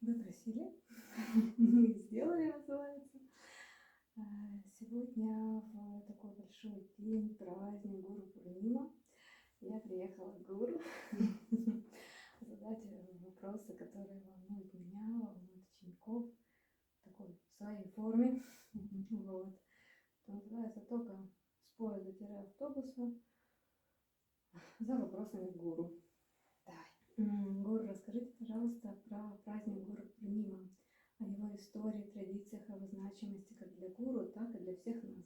Вы просили, мы сделали, называется. Сегодня в такой большой день, праздник Гуру Пурнима, я приехала к Гуру задать вопросы, которые волнуют меня, волнуют учеников, в такой своей форме. Вот. Это называется только с поезда-автобуса за вопросами к Гуру. Гуру, расскажите, пожалуйста, про праздник Гуру Пурнима, о его истории, традициях, о его значимости как для гуру, так и для всех нас.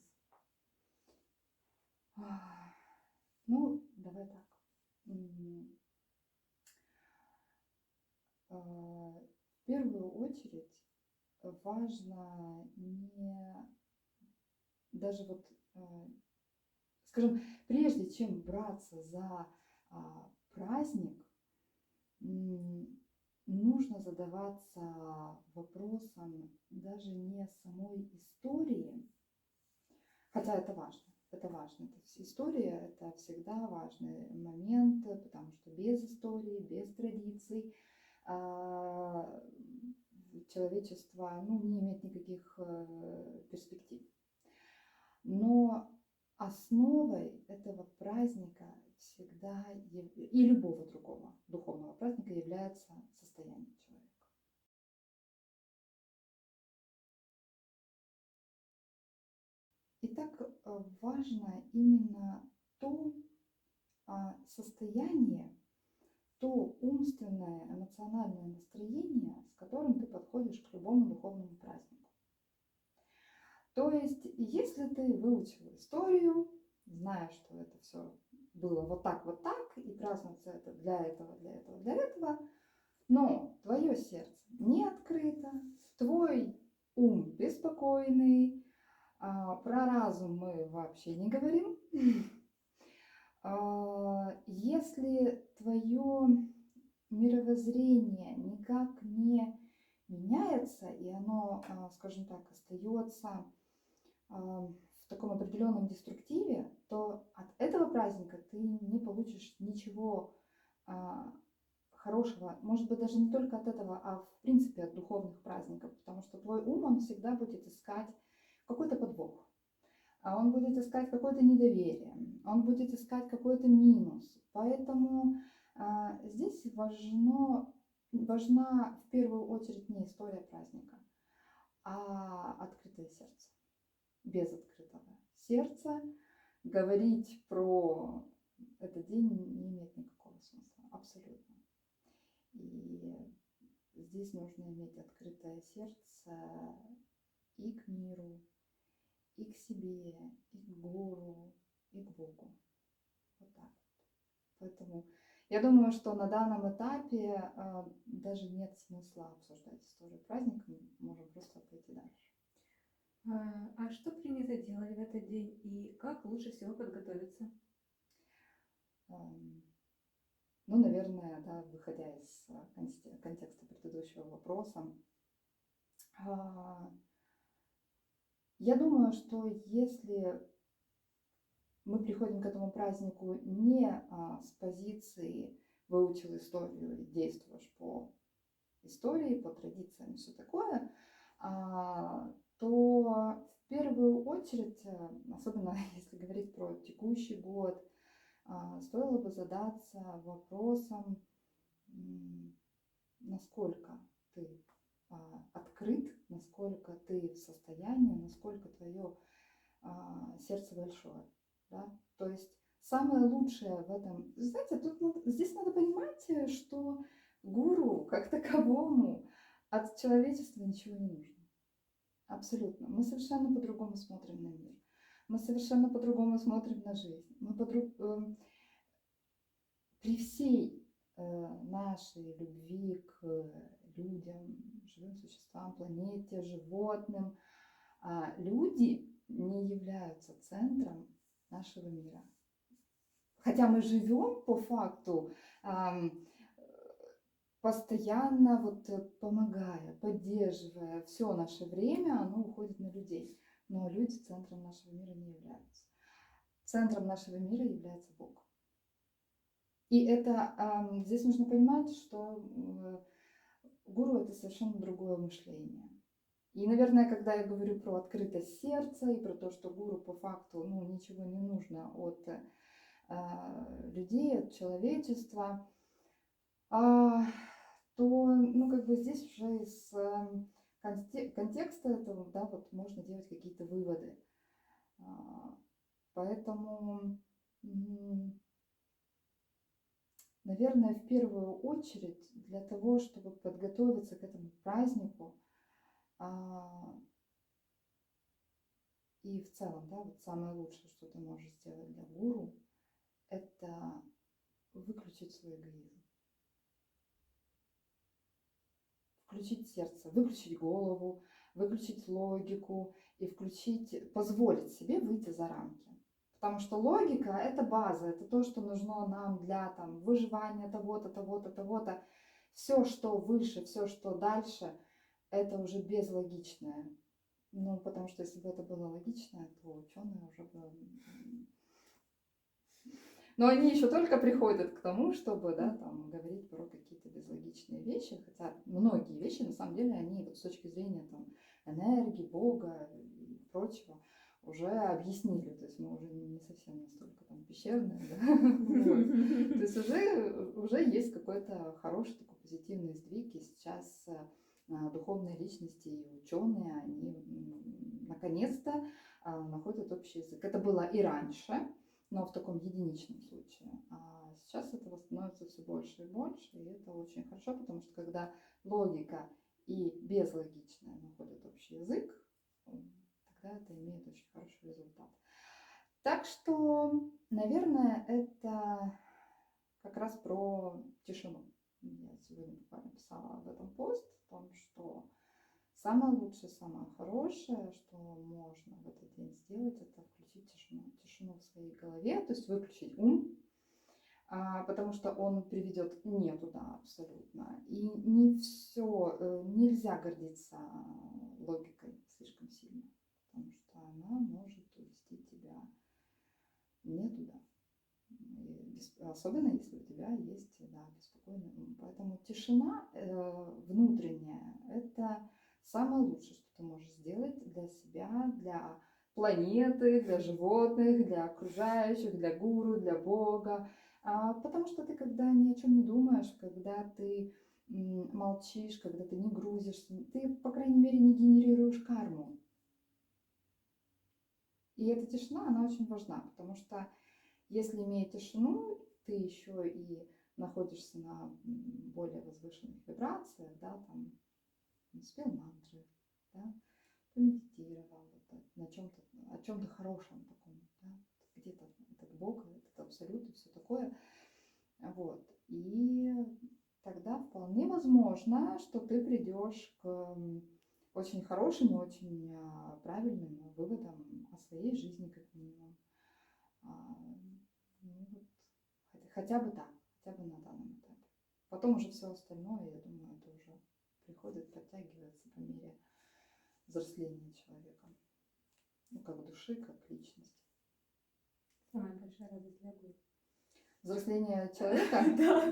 Ну, давай так. В первую очередь важно не даже вот, скажем, прежде чем браться за праздник, нужно задаваться вопросом даже не самой истории, хотя это важно. Это важно. История – это всегда важный момент, потому что без истории, без традиций человечество не имеет никаких перспектив. Но основой этого праздника всегда, и любого другого духовного праздника, является состояние человека. И так важно именно то состояние, то умственное, эмоциональное настроение, с которым ты подходишь к любому духовному празднику. То есть, если ты выучил историю, зная, что это все было вот так, и празднуется это для этого, но твое сердце не открыто, твой ум беспокойный, про разум мы вообще не говорим. Если твое мировоззрение никак не меняется, и оно, скажем так, остается в таком определенном деструктиве, то от этого праздника ты не получишь ничего хорошего, может быть, даже не только от этого, а в принципе от духовных праздников, потому что твой ум, он всегда будет искать какой-то подвох, он будет искать какое-то недоверие, он будет искать какой-то минус. Поэтому здесь важна в первую очередь не история праздника, а открытое сердце. Без открытого сердца говорить про этот день не имеет никакого смысла, абсолютно. И здесь нужно иметь открытое сердце и к миру, и к себе, и к гуру, и к Богу. Вот так. Поэтому я думаю, что на данном этапе даже нет смысла обсуждать историю праздника, мы можем просто пойти дальше. А что принято делать в этот день и как лучше всего подготовиться? Наверное, да, выходя из контекста предыдущего вопроса, я думаю, что если мы приходим к этому празднику не с позиции выучил историю и действуешь по истории, по традициям и все такое, то в первую очередь, особенно если говорить про текущий год, стоило бы задаться вопросом, насколько ты открыт, насколько ты в состоянии, насколько твое сердце большое. Да? То есть самое лучшее в этом... Знаете, здесь надо понимать, что гуру как таковому от человечества ничего не нужно. Абсолютно. Мы совершенно по-другому смотрим на мир. Мы совершенно по-другому смотрим на жизнь. При всей нашей любви к людям, живым существам, планете, животным, люди не являются центром нашего мира. Хотя мы живем по факту, постоянно помогая, поддерживая, все наше время, оно уходит на людей. Но люди центром нашего мира не являются. Центром нашего мира является Бог. И это здесь нужно понимать, что гуру это совершенно другое мышление. И, наверное, когда я говорю про открытость сердца и про то, что гуру по факту ничего не нужно от людей, от человечества, то здесь уже из контекста этого можно делать какие-то выводы. Поэтому, наверное, в первую очередь для того, чтобы подготовиться к этому празднику, и в целом, самое лучшее, что ты можешь сделать для гуру, это выключить свой эгоизм. Включить сердце, выключить голову, выключить логику и позволить себе выйти за рамки. Потому что логика – это база, это то, что нужно нам для выживания того-то, того-то, того-то. Все, что выше, все, что дальше, это уже безлогичное. Потому что если бы это было логичное, то ученые уже бы... Но они еще только приходят к тому, чтобы говорить про какие-то безлогичные вещи, хотя многие вещи, на самом деле, они с точки зрения энергии, Бога и прочего уже объяснили. То есть мы уже не совсем настолько пещерные, да? То есть уже есть какой-то хороший такой позитивный сдвиг, и сейчас духовные личности и ученые, они наконец-то находят общий язык. Это было и раньше, но в таком единичном случае. А сейчас этого становится все больше и больше, и это очень хорошо, потому что когда логика и безлогичное находят общий язык, тогда это имеет очень хороший результат. Так что, наверное, это как раз про тишину. Я сегодня буквально писала об этом пост, о том, что самое лучшее, самое хорошее, что можно в этот день сделать, это включить тишину в своей голове, то есть выключить ум, потому что он приведет не туда абсолютно. И нельзя гордиться логикой слишком сильно, потому что она может увести тебя не туда. Особенно если у тебя есть беспокойный ум. Поэтому тишина внутренняя – это самое лучшее, что ты можешь сделать для себя, для планеты, для животных, для окружающих, для гуру, для Бога. Потому что ты, когда ни о чем не думаешь, когда ты молчишь, когда ты не грузишься, ты, по крайней мере, не генерируешь карму. И эта тишина, она очень важна, потому что если имея тишину, ты еще и находишься на более возвышенных вибрациях, спел мантры, помедитировал, о чем-то хорошем таком, где-то этот Бог, этот Абсолют и все такое. И тогда вполне возможно, что ты придешь к очень хорошим и очень правильным выводам о своей жизни, как минимум. Хотя бы так, хотя бы на данном этапе. Потом уже все остальное, я думаю, это уже приходит, подтягивается по мере взросления человека. Как души, как личности. Самая большая радость для гуру. Взросление человека?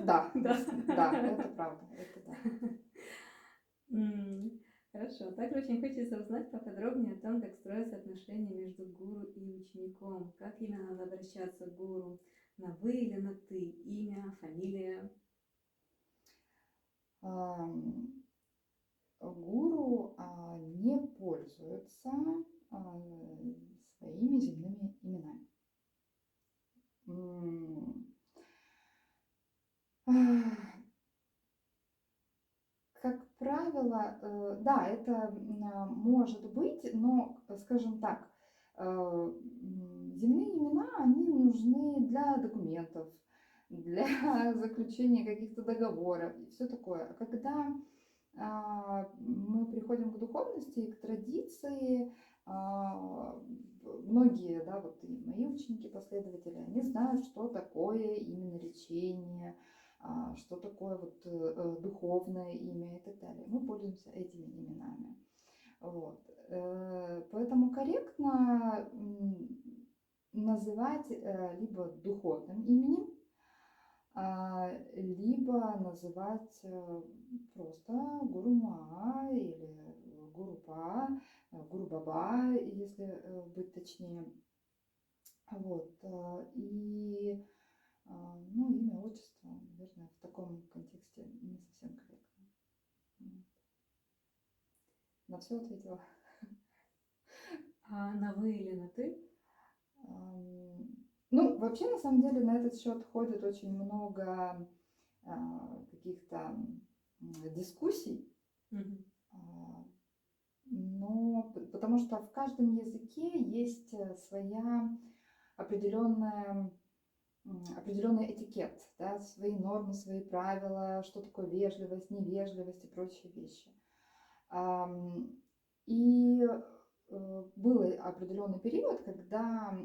Да, это правда, это да. Хорошо. Также очень хочется узнать поподробнее о том, как строятся отношения между гуру и учеником. Как именно надо обращаться к гуру? На вы или на ты? Имя, фамилия? Гуру не пользуется своими земными именами. Как правило, да, это может быть, но, скажем так, земные имена, они нужны для документов, для заключения каких-то договоров и все такое. А когда мы приходим к духовности и к традиции, многие, и мои ученики, последователи, они знают, что такое именно речение, что такое духовное имя и так далее. Мы пользуемся этими именами. Поэтому корректно называть либо духовным именем, либо называть просто Гурума или Гурупа, Гурубаба, если быть точнее. Вот. И ну, имя, отчество, наверное, в таком контексте не совсем корректно. Вот. На все ответила. А на вы или на ты? Ну, вообще, на самом деле, на этот счет ходит очень много каких-то дискуссий, Мгм. но потому что в каждом языке есть своя определенная, определенный этикет, да, свои нормы, свои правила, что такое вежливость, невежливость и прочие вещи. И был определенный период, когда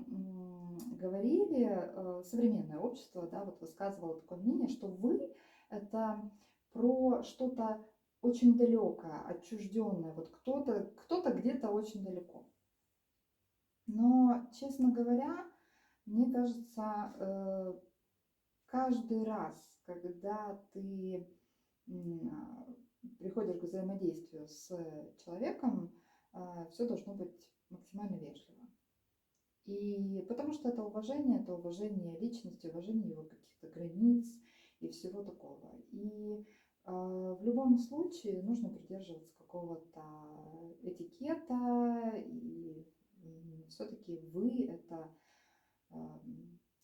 говорили, современное общество, да, вот высказывало такое мнение, что вы это про что-то очень далекое, отчужденное, вот кто-то где-то очень далеко. Но, честно говоря, мне кажется, каждый раз, когда ты приходишь к взаимодействию с человеком, все должно быть максимально вежливо. И потому что это уважение личности, уважение его каких-то границ и всего такого. И в любом случае нужно придерживаться какого-то этикета, и все-таки вы это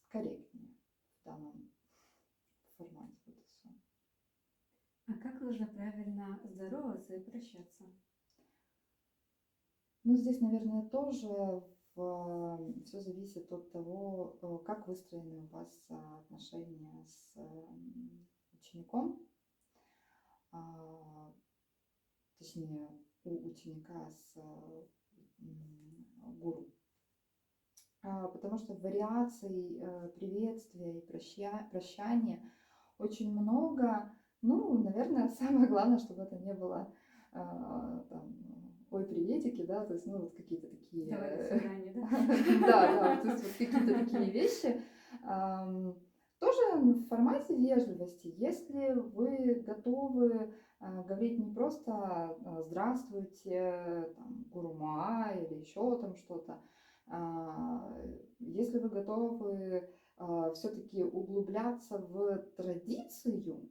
корректнее в данном формате. Вот и все. А как нужно правильно здороваться и прощаться? Ну, здесь, наверное, тоже все зависит от того, как выстроены у вас отношения с учеником, точнее, у ученика с гуру. Потому что вариаций приветствия и прощания очень много. Ну, наверное, самое главное, чтобы это не было там, ой, приветики, да, то есть, ну, вот какие-то такие... Давай до свидания, да? Да, то есть вот какие-то такие вещи. Тоже в формате вежливости, если вы готовы говорить не просто здравствуйте, там, гурума или еще там что-то, если вы готовы все-таки углубляться в традицию,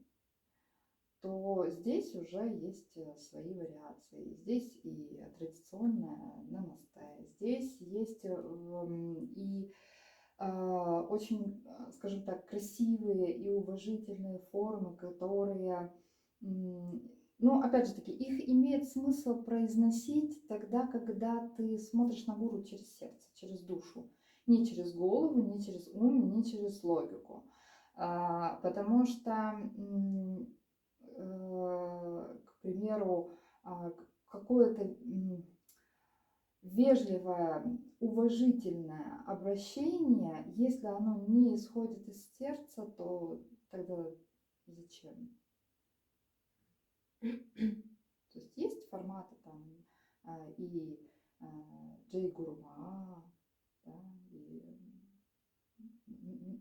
то здесь уже есть свои вариации. Здесь и традиционное намасте, здесь есть и очень, скажем так, красивые и уважительные формы, которые, ну, опять же таки, их имеет смысл произносить тогда, когда ты смотришь на гуру через сердце, через душу, не через голову, не через ум, не через логику. Потому что, к примеру, какое-то вежливое, уважительное обращение, если оно не исходит из сердца, то тогда зачем? То есть форматы там и Джей Гурма, да, и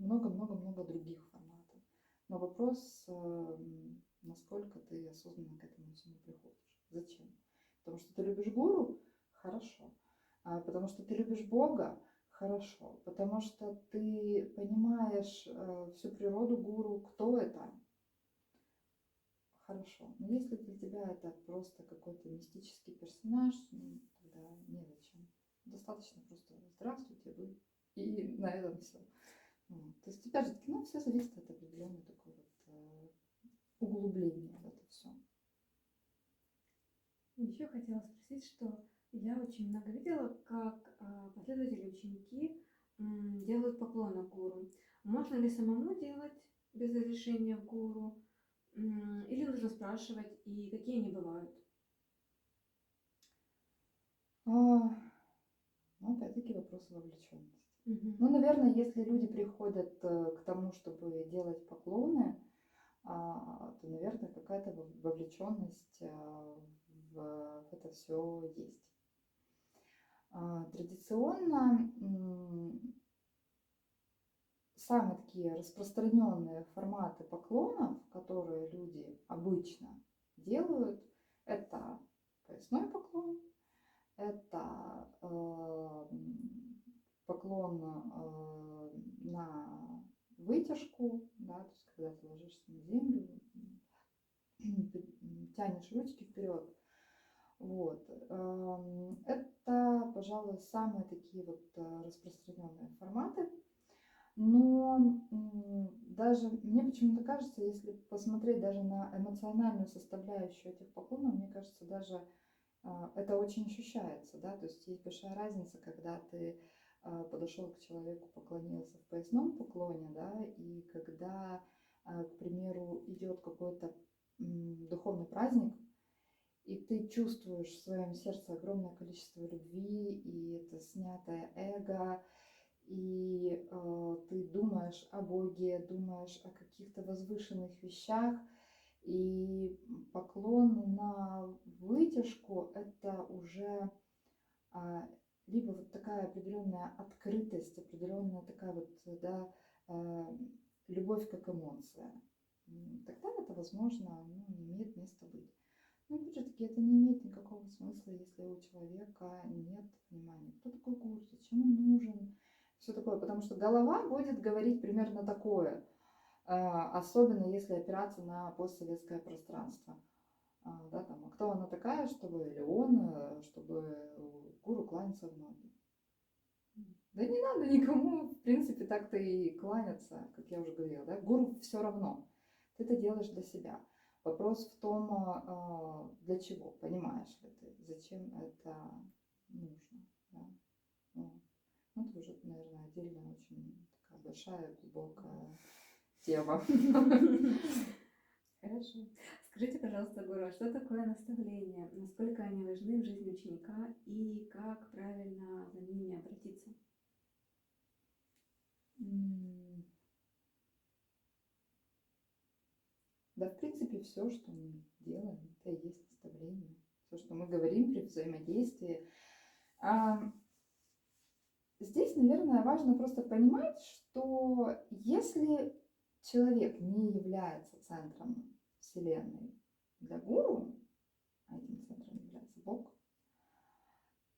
много-много-много других форматов. Но вопрос, насколько ты осознанно к этому всему приходишь. Зачем? Потому что ты любишь гуру? Хорошо. Потому что ты любишь Бога? Хорошо. Потому что ты понимаешь всю природу гуру, кто это? Хорошо. Но если для тебя это просто какой-то мистический персонаж, ну, тогда незачем. Достаточно просто здравствуйте, вы. И на этом все. То есть, опять же, ну, все зависит от определенного такого вот углубления в это все. Еще хотела спросить, что я очень много видела, как последователи, ученики делают поклоны гуру. Можно ли самому делать без разрешения гуру? Или нужно спрашивать, и какие они бывают? Ну, опять-таки вопрос вовлеченности. Ну, наверное, если люди приходят к тому, чтобы делать поклоны, то, наверное, какая-то вовлеченность в это все есть. Традиционно самые такие распространенные форматы поклонов, которые люди обычно делают, это поясной поклон, это поклон на вытяжку, да, то есть когда ты ложишься на землю, тянешь ручки вперед. Вот. Это, пожалуй, самые такие вот распространенные форматы. Но даже мне почему-то кажется, если посмотреть даже на эмоциональную составляющую этих поклонов, мне кажется, даже это очень ощущается, да, то есть есть большая разница, когда ты подошел к человеку, поклонился в поясном поклоне, да, и когда, к примеру, идет какой-то духовный праздник, и ты чувствуешь в своем сердце огромное количество любви, и это снятое эго, и ты думаешь о Боге, думаешь о каких-то возвышенных вещах, и поклон на вытяжку – это уже либо вот такая определенная открытость, определенная такая вот, да, любовь как эмоция. Тогда это, возможно, имеет место быть. Но опять же таки, это не имеет никакого смысла, если у человека нет понимания, кто такой гуру, зачем он нужен, все такое, потому что голова будет говорить примерно такое, особенно если опираться на постсоветское пространство. Да, там, а кто она такая, чтобы, или он, чтобы гуру кланяться в ноги. Да не надо никому, в принципе, так-то и кланяться, как я уже говорила, да, гуру все равно, ты это делаешь для себя. Вопрос в том, для чего, понимаешь ли ты, зачем это нужно. Да? Ну, это уже, наверное, отдельная очень такая большая, глубокая тема. Хорошо. Скажите, пожалуйста, Гуру, а что такое наставление? Насколько они важны в жизни ученика и как правильно за ними обратиться? Да, в принципе, все, что мы делаем, это и есть наставление. Все, что мы говорим при взаимодействии. Здесь, наверное, важно просто понимать, что если человек не является центром Вселенной для гуру, а этим центром является Бог,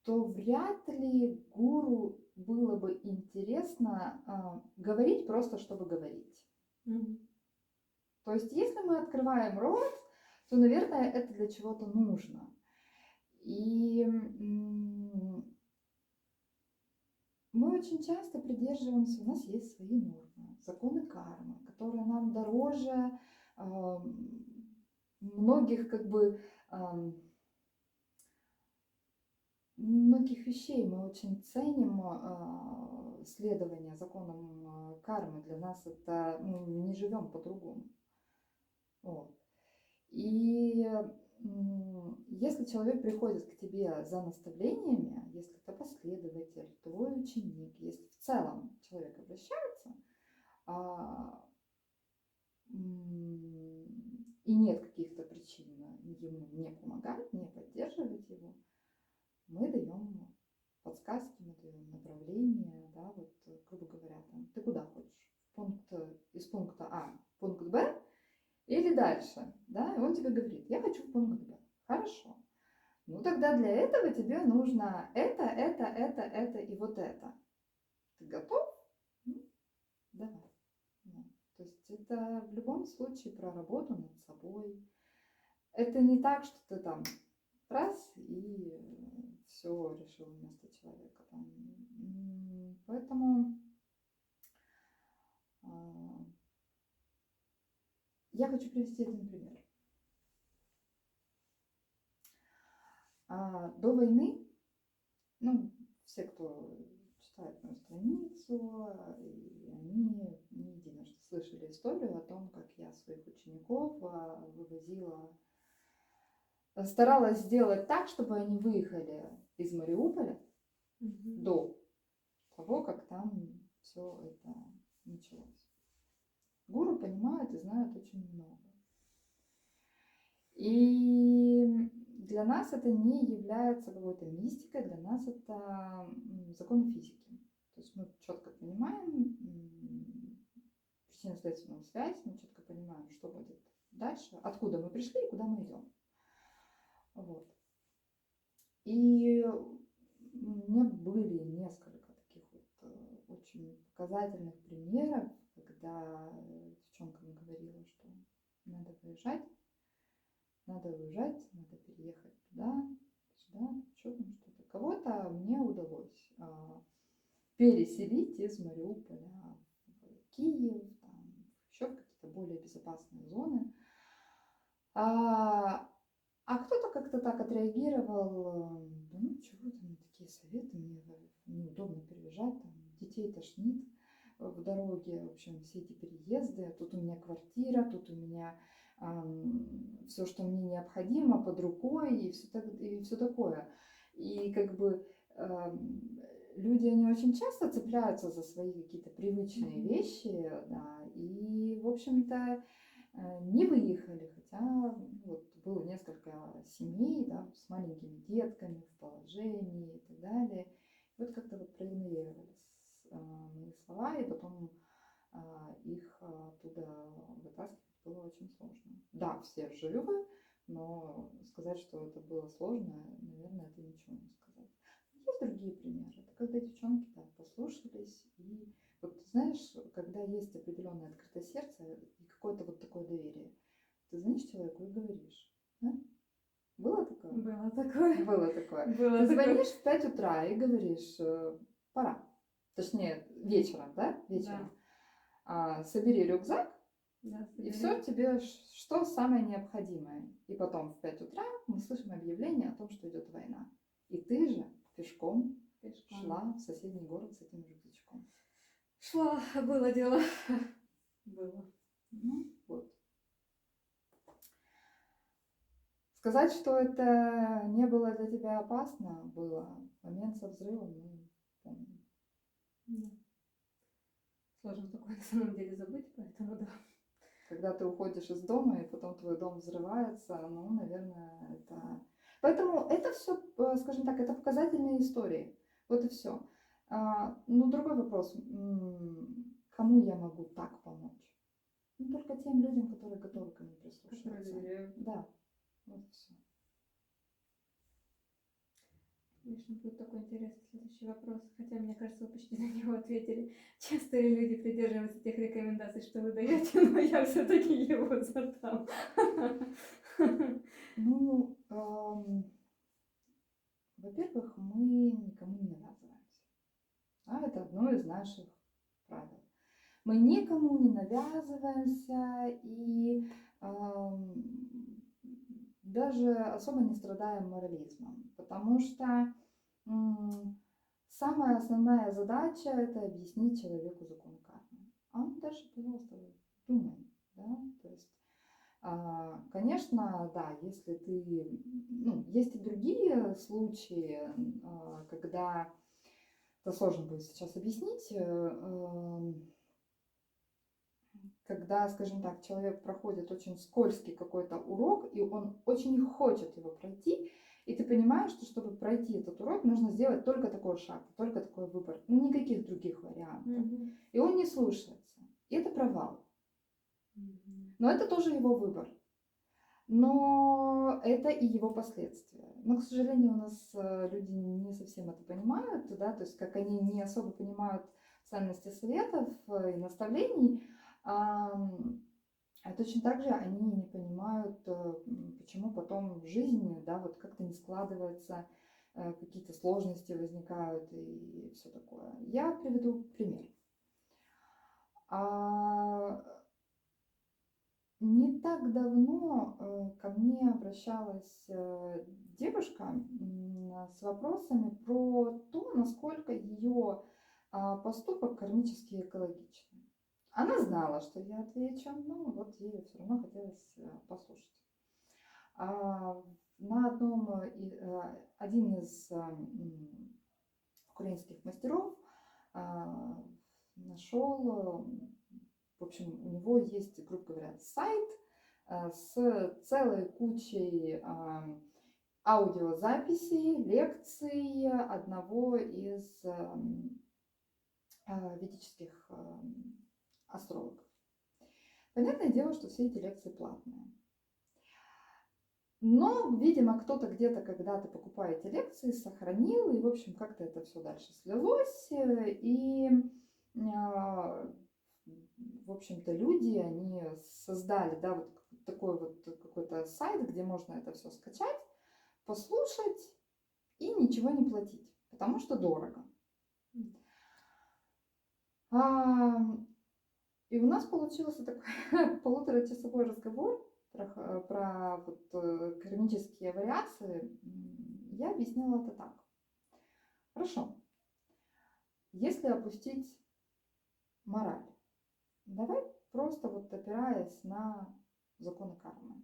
то вряд ли гуру было бы интересно говорить просто, чтобы говорить. То есть, если мы открываем рот, то, наверное, это для чего-то нужно. И мы очень часто придерживаемся, у нас есть свои нормы, законы кармы, которые нам дороже многих многих вещей. Мы очень ценим следование законам кармы. Для нас это, мы не живем по-другому. Вот. И если человек приходит к тебе за наставлениями, если это последователь, твой ученик, если в целом человек обращается, и нет каких-то причин ему не помогать, не поддерживать его, мы даем подсказки, мы даем направление, да, вот, грубо говоря, там, ты куда хочешь? Из пункта А в пункт Б или дальше, да, и он тебе говорит, я хочу в пункт Б. Хорошо. Ну тогда для этого тебе нужно это и вот это. Ты готов? Давай. То есть это в любом случае про работу над собой. Это не так, что ты там раз и все решил вместо человека. Поэтому я хочу привести один пример. До войны, все, кто читает мою страницу, и они не единожды слышали историю о том, как я своих учеников вывозила, старалась сделать так, чтобы они выехали из Мариуполя до того, как там все это началось. Гуру понимают и знают очень много. И для нас это не является какой-то мистикой, для нас это законы физики. То есть мы четко понимаем, причинно-следственную связь, мы четко понимаем, что будет дальше, откуда мы пришли и куда мы идем. Вот. И у меня были несколько таких вот очень показательных примеров, когда девчонкам говорила, что надо уезжать, надо переехать туда, сюда, что там, что-то. Кого-то мне удалось переселить из Мариуполя в Киев, там, еще в какие-то более безопасные зоны. А кто-то как-то так отреагировал, да ну чего там такие советы, мне неудобно переезжать, там, детей тошнит в дороге, в общем, все эти переезды, тут у меня квартира, тут у меня все, что мне необходимо под рукой и все такое. И как бы люди, они очень часто цепляются за свои какие-то привычные вещи, да, и, в общем-то, не выехали, хотя вот было несколько семей, да, с маленькими детками в положении и так далее. Вот как-то вот проигнорировали мои слова, и потом их оттуда вытаскивать было очень сложно. Да, все живы, но сказать, что это было сложно, наверное, это ничего не сказать. Есть другие примеры. Это когда девчонки, да, послушались и вот знаешь, когда есть определенное открытое сердце и какое-то вот такое доверие, ты звонишь человеку и говоришь, да? Было такое? Было такое. Было такое. Было Ты такое. звонишь в 5 утра и говоришь, пора. Точнее, вечером, да? Вечером. Да. Собери рюкзак, Да, и все тебе, что самое необходимое. И потом в 5 утра мы слышим объявление о том, что идет война. И ты же пешком шла в соседний город с этим рюкзачком. Шла, было дело. Было. Ну, вот. Сказать, что это не было для тебя опасно, было. Момент со взрывом, мы помним. Да. Сложно такое на самом деле забыть, поэтому да. Когда ты уходишь из дома, и потом твой дом взрывается, ну, наверное, это... Поэтому это все, скажем так, это показательные истории. Вот и все. Ну, другой вопрос. Кому я могу так помочь? Ну, только тем людям, которые готовы ко мне прислушиваться. Да, вот и все. Конечно, будет такой интересный следующий вопрос. Хотя, мне кажется, вы почти на него ответили. Часто ли люди придерживаются тех рекомендаций, что вы даете, но я все-таки его задам. Ну, во-первых, мы никому не навязываемся. Это одно из наших правил. Мы никому не навязываемся и даже особо не страдаем морализмом, потому что самая основная задача – это объяснить человеку закон кармы. А он дальше, пожалуйста, думай. Да? То есть, конечно, да, если ты… Ну, есть и другие случаи, когда это сложно будет сейчас объяснить, когда, скажем так, человек проходит очень скользкий какой-то урок, и он очень хочет его пройти, и ты понимаешь, что чтобы пройти этот урок, нужно сделать только такой шаг, только такой выбор, ну, никаких других вариантов. И он не слушается. И это провал. Но это тоже его выбор. Но это и его последствия. Но, к сожалению, у нас люди не совсем это понимают, да, то есть как они не особо понимают ценности советов и наставлений, точно так же они не понимают, почему потом в жизни, да, вот как-то не складывается, какие-то сложности возникают и все такое. Я приведу пример. Не так давно ко мне обращалась девушка с вопросами про то, насколько ее поступок кармически экологичный. Она знала, что я отвечу, но вот ей все равно хотелось послушать. Один из украинских мастеров нашел, в общем, у него есть, грубо говоря, сайт с целой кучей аудиозаписей, лекций одного из ведических астрологов. Понятное дело, что все эти лекции платные. Но, видимо, кто-то где-то когда-то, покупая эти лекции, сохранил, и, в общем, как-то это все дальше слилось, и, в общем-то, люди, они создали, да, вот такой вот какой-то сайт, где можно это все скачать, послушать и ничего не платить, потому что дорого. И у нас получился такой полуторачасовой разговор про вот, кармические вариации. Я объяснила это так. Хорошо. Если опустить мораль, давай просто вот опираясь на законы кармы,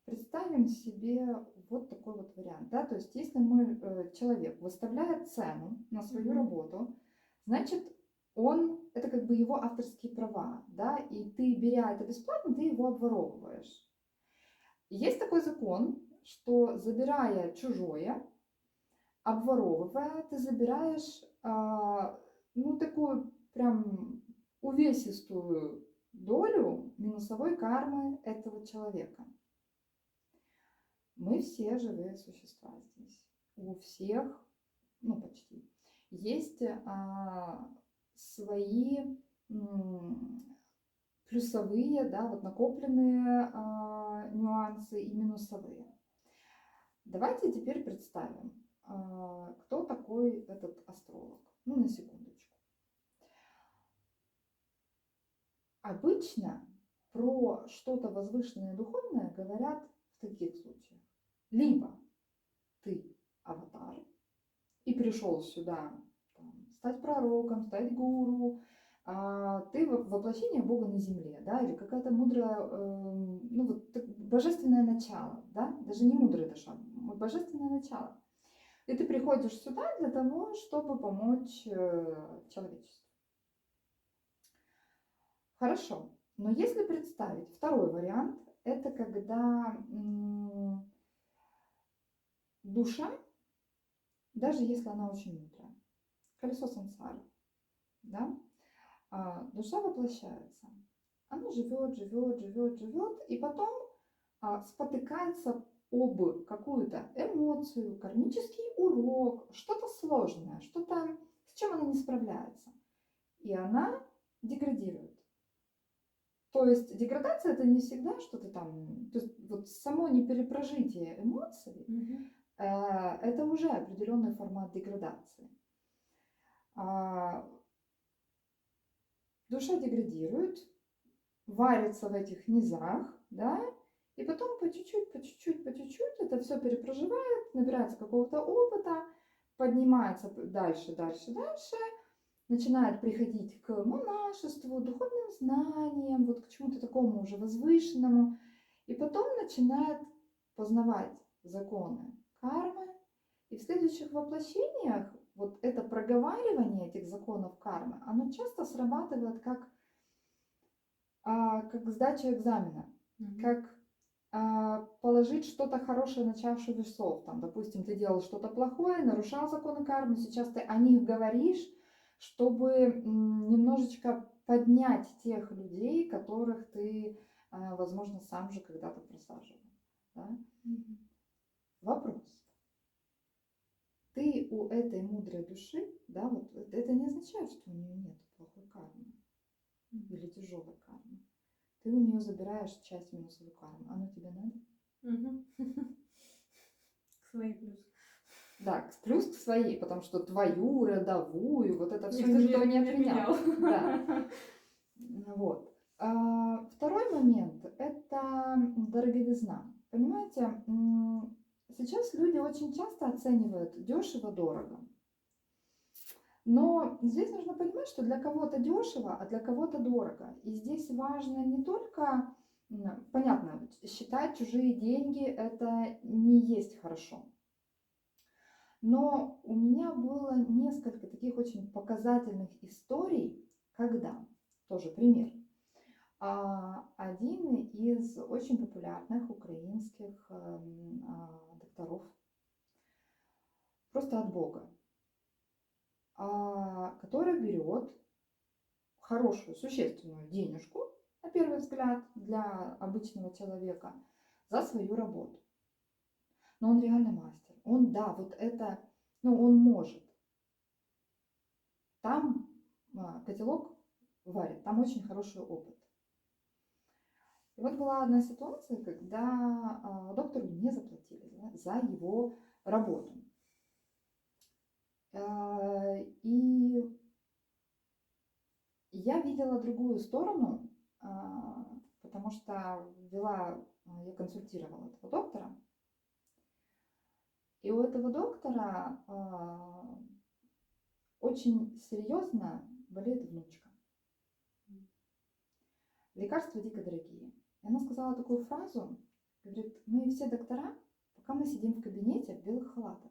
представим себе вот такой вот вариант. Да? То есть если человек выставляет цену на свою работу, значит, это как бы его авторские права, да, и ты, беря это бесплатно, ты его обворовываешь. Есть такой закон, что, забирая чужое, обворовывая, ты забираешь, такую прям увесистую долю минусовой кармы этого человека. Мы все живые существа здесь. У всех, почти, есть свои плюсовые, да, вот накопленные нюансы и минусовые. Давайте теперь представим, кто такой этот астролог. На секундочку. Обычно про что-то возвышенное и духовное говорят в таких случаях. Либо ты аватар и пришел сюда стать пророком, стать гуру, ты воплощение Бога на земле, да, или какая-то мудрая, божественное начало, да, даже не мудрая душа, божественное начало. И ты приходишь сюда для того, чтобы помочь человечеству. Хорошо, но если представить второй вариант, это когда душа, даже если она очень мудрая, колесо сансары, да, душа воплощается. Она живет, и потом спотыкается об какую-то эмоцию, кармический урок, что-то сложное, что-то, с чем она не справляется. И она деградирует. То есть деградация — это не всегда что-то там, то есть вот само неперепрожитие эмоций, это уже определенный формат деградации. Душа деградирует, варится в этих низах, да, и потом по чуть-чуть это все перепроживает, набирается какого-то опыта, поднимается дальше, начинает приходить к монашеству, духовным знаниям, вот к чему-то такому уже возвышенному, и потом начинает познавать законы кармы, и в следующих воплощениях вот это проговаривание этих законов кармы, оно часто срабатывает как сдача экзамена, как положить что-то хорошее на чашу весов. Там, допустим, ты делал что-то плохое, нарушал законы кармы, сейчас ты о них говоришь, чтобы немножечко поднять тех людей, которых ты, возможно, сам же когда-то просаживал. Да? Вопрос. Ты у этой мудрой души, да, вот это не означает, что у нее нет плохой кармы или тяжелой кармы. Ты у нее забираешь часть минусовой кармы. Оно тебе надо? Свои плюсы. Да, плюс к своей, потому что твою, родовую, вот это все никто не отменял. Да. Вот. Второй момент – это дороговизна. Понимаете, сейчас люди очень часто оценивают дешево-дорого. Но здесь нужно понимать, что для кого-то дешево, а для кого-то дорого. И здесь важно не только, понятно, считать чужие деньги – это не есть хорошо. Но у меня было несколько таких очень показательных историй, когда, тоже пример, один из очень популярных украинских докторов, просто от Бога, который берет хорошую, существенную денежку, на первый взгляд, для обычного человека, за свою работу. Но он реально мастер. Он, да, вот это, ну, он может. Там котелок варит, там очень хороший опыт. И вот была одна ситуация, когда доктору не заплатили, да, за его работу. И я видела другую сторону, потому что я консультировала этого доктора. И у этого доктора очень серьезно болеет внучка. Лекарства дико дорогие. И она сказала такую фразу, говорит, мы все доктора, пока мы сидим в кабинете в белых халатах.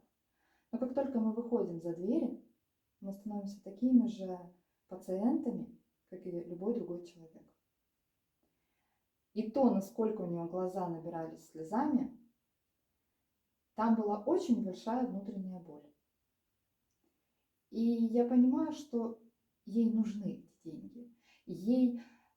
Но как только мы выходим за двери, мы становимся такими же пациентами, как и любой другой человек. И то, насколько у нее глаза набирались слезами, там была очень большая внутренняя боль. И я понимаю, что ей нужны эти деньги.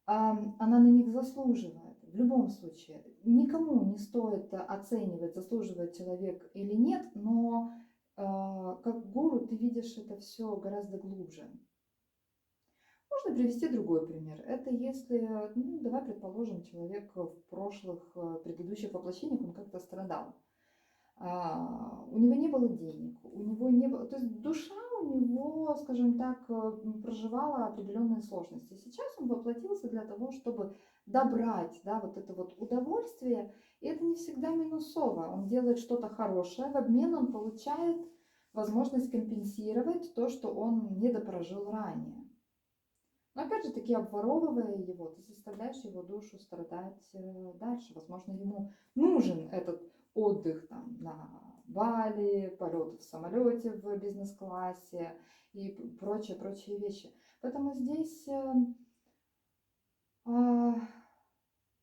Она на них заслуживает. В любом случае, никому не стоит оценивать, заслуживает человек или нет, но как гуру ты видишь это все гораздо глубже. Можно привести другой пример. Это если, ну, давай предположим, человек в прошлых, предыдущих воплощениях он как-то страдал. У него не было денег, у него не было, то есть душа у него, скажем так, проживала определенные сложности. Сейчас он воплотился для того, чтобы добрать, да, вот это вот удовольствие, и это не всегда минусово. Он делает что-то хорошее, в обмен он получает возможность компенсировать то, что он недопрожил ранее. Но опять же таки, обворовывая его, ты заставляешь его душу страдать дальше. Возможно, ему нужен этот отдых там, на Бали, полет в самолете в бизнес-классе и прочие вещи. Поэтому здесь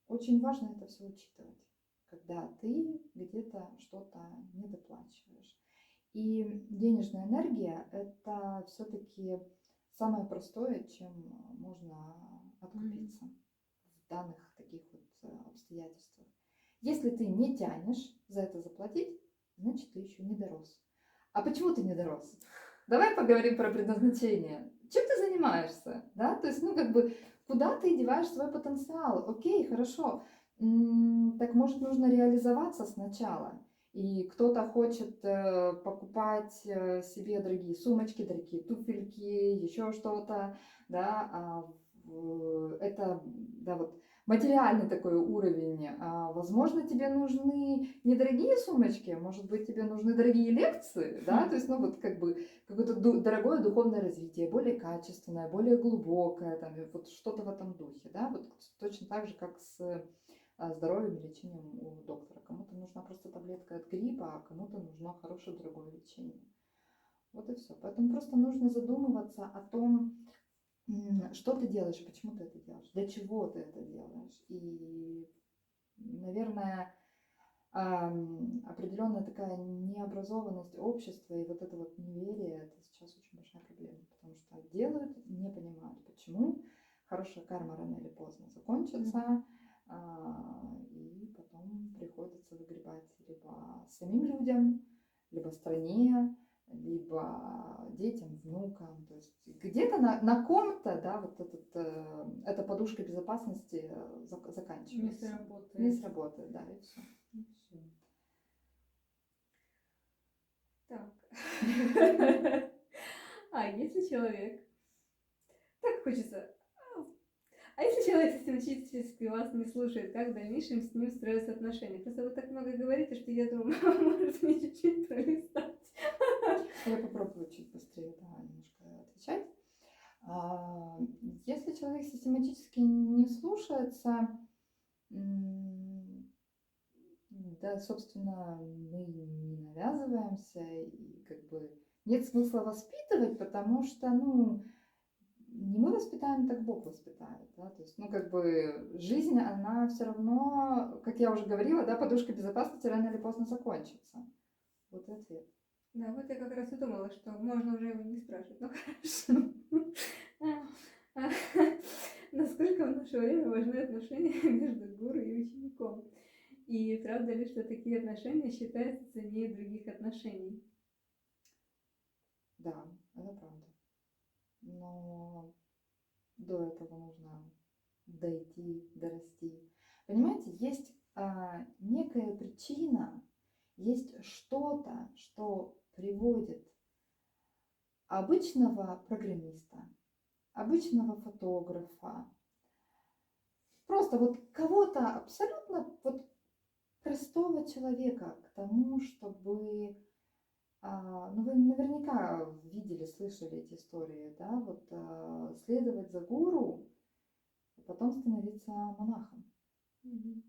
очень важно это все учитывать, когда ты где-то что-то недоплачиваешь. И денежная энергия – это все-таки самое простое, чем можно откупиться в данных таких вот обстоятельствах. Если ты не тянешь за это заплатить, значит, ты еще не дорос. А почему ты не дорос? Давай поговорим про предназначение. Чем ты занимаешься? Да? То есть, ну, как бы, куда ты деваешь свой потенциал? Окей, хорошо. Так, может, нужно реализоваться сначала. И кто-то хочет покупать себе дорогие сумочки, дорогие туфельки, еще что-то, да, это, да, вот материальный такой уровень. Возможно, тебе нужны недорогие сумочки, может быть, тебе нужны дорогие лекции, да, то есть, ну, вот как бы какое-то дорогое духовное развитие, более качественное, более глубокое, там, вот что-то в этом духе, да, вот точно так же, как с здоровьем и лечением у доктора. Кому-то нужна просто таблетка от гриппа, а кому-то нужно хорошее дорогое лечение. Вот и все. Поэтому просто нужно задумываться о том, что ты делаешь, почему ты это делаешь, для чего ты это делаешь. И, наверное, определенная такая необразованность общества и вот это вот неверие, это сейчас очень большая проблема, потому что делают, не понимают, почему. Хорошая карма рано или поздно закончится, и потом приходится выгребать либо самим людям, либо стране, либо детям, внукам. То есть где-то на ком-то, да, вот эта подушка безопасности заканчивается. Не сработает, да, и все. Так. Если человек... Так хочется... А если человек систематически вас не слушает, как в дальнейшем с ним строятся отношения? Просто вы так много говорите, что я думаю, может мне чуть-чуть пролистать. Я попробую чуть быстрее, да, немножко отвечать. Если человек систематически не слушается, да, собственно, мы не навязываемся, и как бы нет смысла воспитывать, потому что, ну, не мы воспитаем, так Бог воспитает, да, то есть, ну, как бы жизнь, она все равно, как я уже говорила, да, подушка безопасности рано или поздно закончится. Вот и ответ. Да, вот я как раз и думала, что можно уже его не спрашивать, ну хорошо. наше время важны отношения между гуру и учеником. И правда ли, что такие отношения считаются ценнее других отношений? Да, это правда. Но до этого нужно дойти, дорасти. Понимаете, есть некая причина, есть что-то, что приводит обычного программиста, обычного фотографа, просто вот кого-то абсолютно вот простого человека к тому, чтобы, ну вы наверняка видели, слышали эти истории, да, вот следовать за гуру, а потом становиться монахом. Мгм.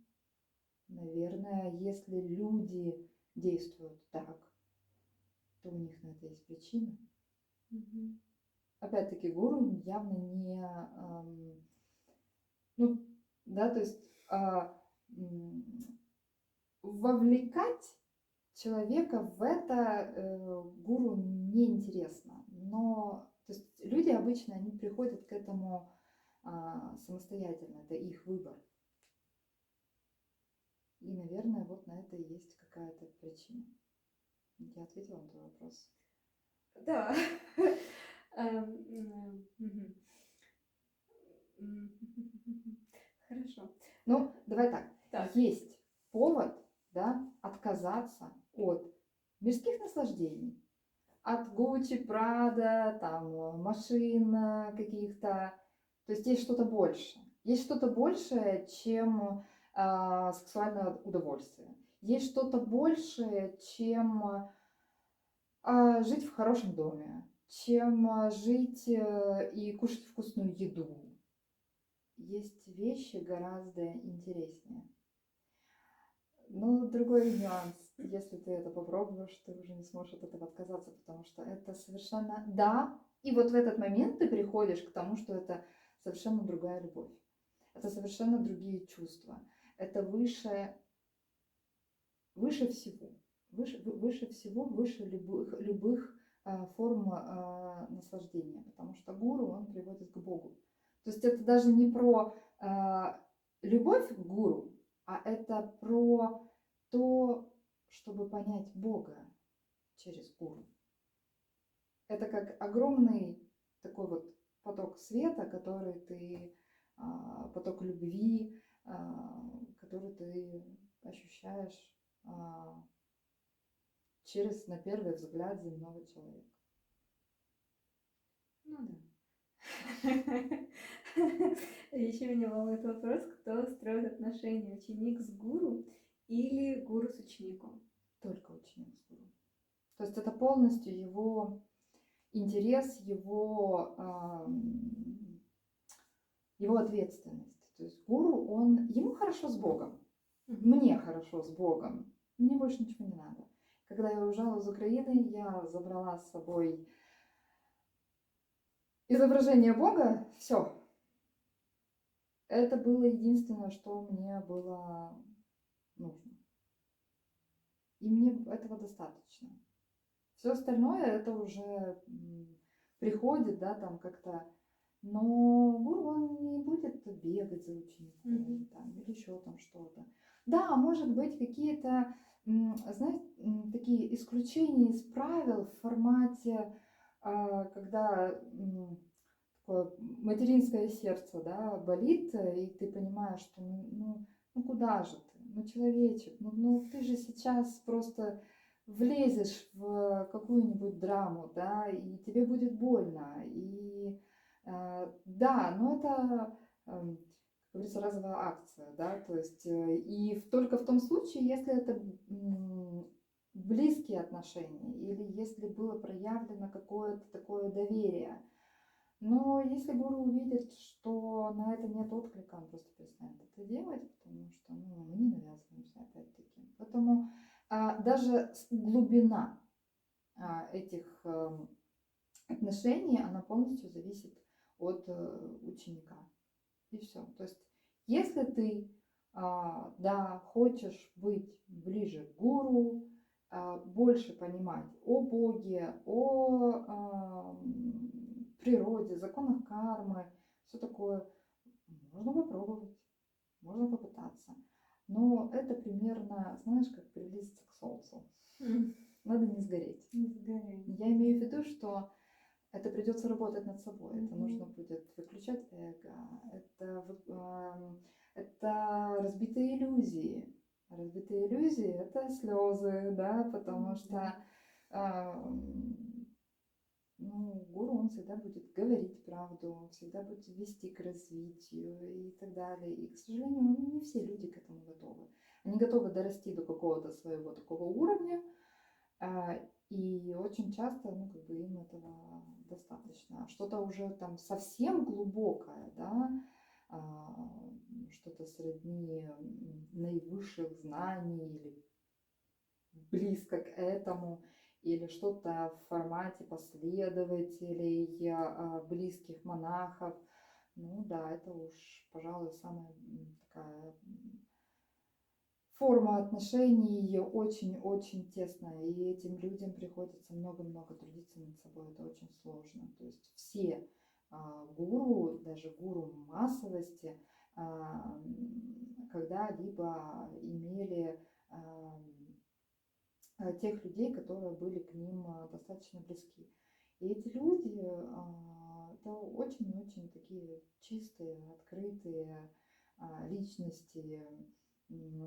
Наверное, если люди действуют так, то у них на это есть причина. Мгм. Опять-таки, гуру явно не, ну, да, то есть вовлекать человека в это гуру неинтересно. Но то есть люди обычно, они приходят к этому самостоятельно, это их выбор. И, наверное, вот на это и есть какая-то причина. Я ответила на твой вопрос. Да. Мгм. Хорошо. Ну, давай так. Так. Есть повод, да, отказаться от мирских наслаждений, от Гуччи, Прада, там, машин каких-то. То есть есть что-то большее. Есть что-то большее, чем сексуальное удовольствие. Есть что-то большее, чем жить в хорошем доме, чем жить и кушать вкусную еду. Есть вещи гораздо интереснее. Но другой нюанс. Если ты это попробуешь, ты уже не сможешь от этого отказаться, потому что это совершенно... Да, и вот в этот момент ты приходишь к тому, что это совершенно другая любовь. Это совершенно другие чувства. Это выше всего. Выше всего, выше любых форм наслаждения. Потому что гуру, он приводит к Богу. То есть это даже не про любовь к гуру, а это про то, чтобы понять Бога через гуру. Это как огромный такой вот поток света, который ты, поток любви, который ты ощущаешь через, на первый взгляд, земного человека. Ну да. Еще меня волнует вопрос, кто строит отношения, ученик с гуру или гуру с учеником? Только ученик с гуру. То есть это полностью его интерес, его ответственность. То есть гуру, ему хорошо с Богом, мне хорошо с Богом, мне больше ничего не надо. Когда я уезжала из Украины, я забрала с собой изображение Бога, все. Это было единственное, что мне было нужно. И мне этого достаточно. Все остальное это уже приходит, да, там как-то. Но гуру, он не будет бегать за учеником, там, или еще там что-то. Да, может быть, какие-то, знаете, такие исключения из правил в формате, когда такое материнское сердце, да, болит, и ты понимаешь, что ну куда же ты, ну человечек, ну ты же сейчас просто влезешь в какую-нибудь драму, да, и тебе будет больно, и да, но это, как говорится, разовая акция, да, то есть и только в том случае, если это близкие отношения или если было проявлено какое-то такое доверие. Но если гуру увидит, что на это нет отклика, он просто перестанет это делать, потому что мы не навязываемся опять-таки. Поэтому даже глубина этих отношений, она полностью зависит от ученика. И все. То есть, если ты, да, хочешь быть ближе к гуру, больше понимать о Боге, о природе, законах кармы, все такое, Можно попробовать, можно попытаться. Но это примерно, знаешь, как приблизиться к солнцу. Надо не сгореть. Не сгорай. Я имею в виду, что это придется работать над собой. Это Мгм. нужно будет выключать эго. Это разбитые иллюзии. Разбитые иллюзии — это слезы, да, потому что ну, гуру, он всегда будет говорить правду, он всегда будет вести к развитию и так далее. И, к сожалению, ну, не все люди к этому готовы. Они готовы дорасти до какого-то своего такого уровня, и очень часто, ну, как бы им этого достаточно. Что-то уже там совсем глубокое, да, что-то сродни наивысших знаний или близко к этому, или что-то в формате последователей, близких монахов. Ну да, это уж, пожалуй, самая такая форма отношений очень-очень тесная, и этим людям приходится много-много трудиться над собой, это очень сложно. То есть все гуру, даже гуру массовости, когда-либо имели тех людей, которые были к ним достаточно близки. И эти люди это очень-очень такие чистые, открытые личности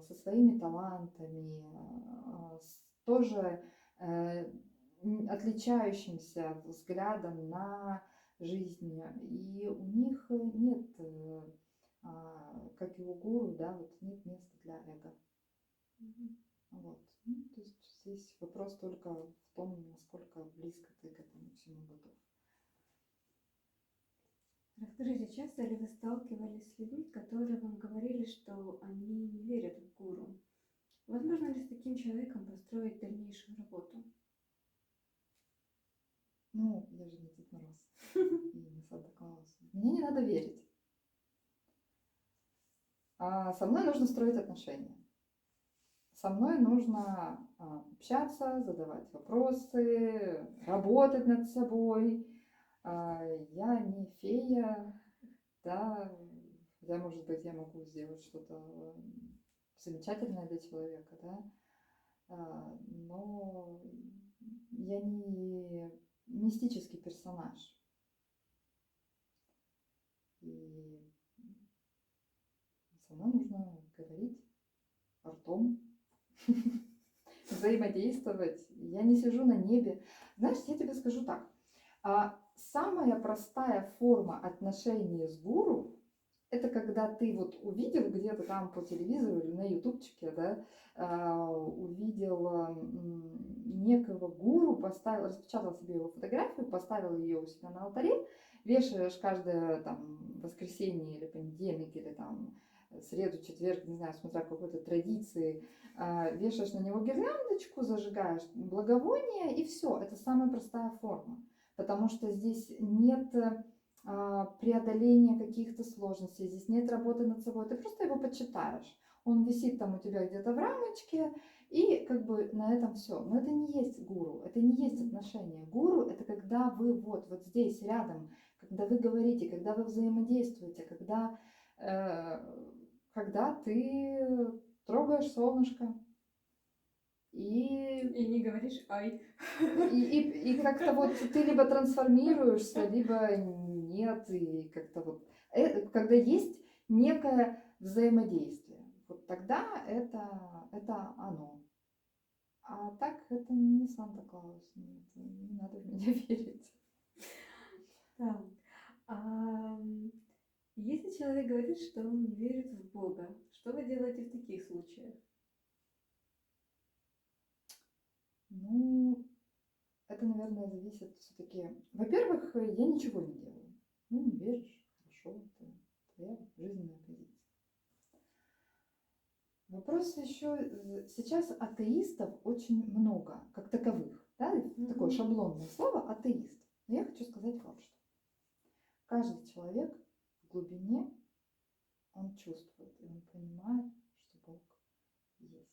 со своими талантами, тоже отличающимся взглядом на жизнь. И у них нет, как и у гуру, да, вот нет места для эго. Вот. Ну, то есть здесь вопрос только в том, насколько близко ты к этому всему готов. Расскажите, часто ли вы сталкивались с людьми, которые вам говорили, что они не верят в гуру? Возможно ли с таким человеком построить дальнейшую работу? Ну, я же не Дед Мороз и не Санта-Клаус. Мне не надо верить. Со мной нужно строить отношения. Со мной нужно общаться, задавать вопросы, работать над собой. Я не фея, да, хотя, может быть, я могу сделать что-то замечательное для человека, да, но я не мистический персонаж. И со мной нужно говорить ртом, взаимодействовать. Я не сижу на небе. Знаешь, я тебе скажу так. Самая простая форма отношений с гуру — это когда ты вот увидел где-то там по телевизору или на ютубчике, да, увидел некого гуру, поставил, распечатал себе его фотографию, поставил ее у себя на алтаре, вешаешь каждое там воскресенье или понедельник или там среду, четверг, не знаю, смотря какой-то традиции, вешаешь на него гирляндочку, зажигаешь благовоние, и все. Это самая простая форма, потому что здесь нет преодоления каких-то сложностей, здесь нет работы над собой, ты просто его почитаешь. Он висит там у тебя где-то в рамочке, и как бы на этом все. Но это не есть гуру, это не есть отношения. Гуру — это когда вы вот здесь рядом, когда вы говорите, когда вы взаимодействуете, когда ты трогаешь солнышко и не говоришь «ай». и как-то вот ты либо трансформируешься, либо нет, и как-то вот, когда есть некое взаимодействие, вот тогда это оно. А так это не Санта-Клаус, нет, не надо в меня верить. Так. Если человек говорит, что он не верит в Бога, что вы делаете в таких случаях? Ну, это, наверное, зависит все-таки. Во-первых, я ничего не делаю. Ну, не веришь, хорошо, это твоя жизненная позиция. Вопрос еще, сейчас атеистов очень много, как таковых, да, такое шаблонное слово атеист. Но я хочу сказать вот что. Каждый человек в глубине, он чувствует, и он понимает, что Бог есть.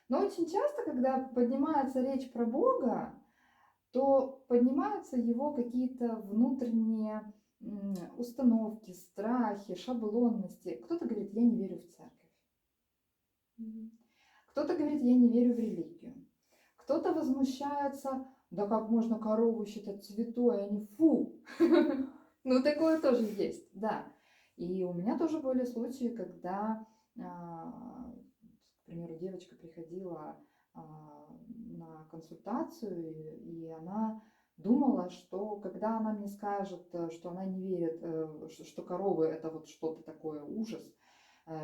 Но очень часто, когда поднимается речь про Бога, то поднимаются его какие-то внутренние установки, страхи, шаблонности. Кто-то говорит, я не верю в церковь. Кто-то говорит, я не верю в религию. Кто-то возмущается, да как можно корову считать святой, а не фу. Ну, такое тоже есть, да. И у меня тоже были случаи, когда, к примеру, девочка приходила на консультацию, и она думала, что когда она мне скажет, что она не верит, что коровы это вот что-то такое, ужас,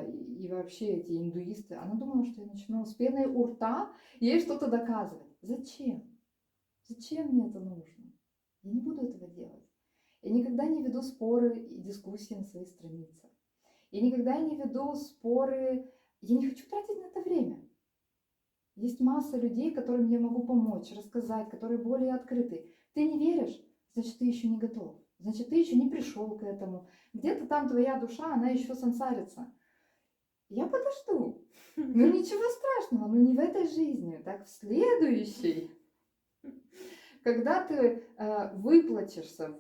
и вообще эти индуисты, она думала, что я начну с пеной у рта ей что-то доказывать. Зачем? Зачем мне это нужно? Я не буду этого делать. Я никогда не веду споры и дискуссии на своих страницах. Я никогда не веду споры, я не хочу тратить на это время. Есть масса людей, которым я могу помочь, рассказать, которые более открыты. Ты не веришь? Значит, ты еще не готов. Значит, ты еще не пришел к этому. Где-то там твоя душа, она еще сансарится. Я подожду. Ну ничего страшного, ну не в этой жизни, так в следующей. Когда ты выплатишься,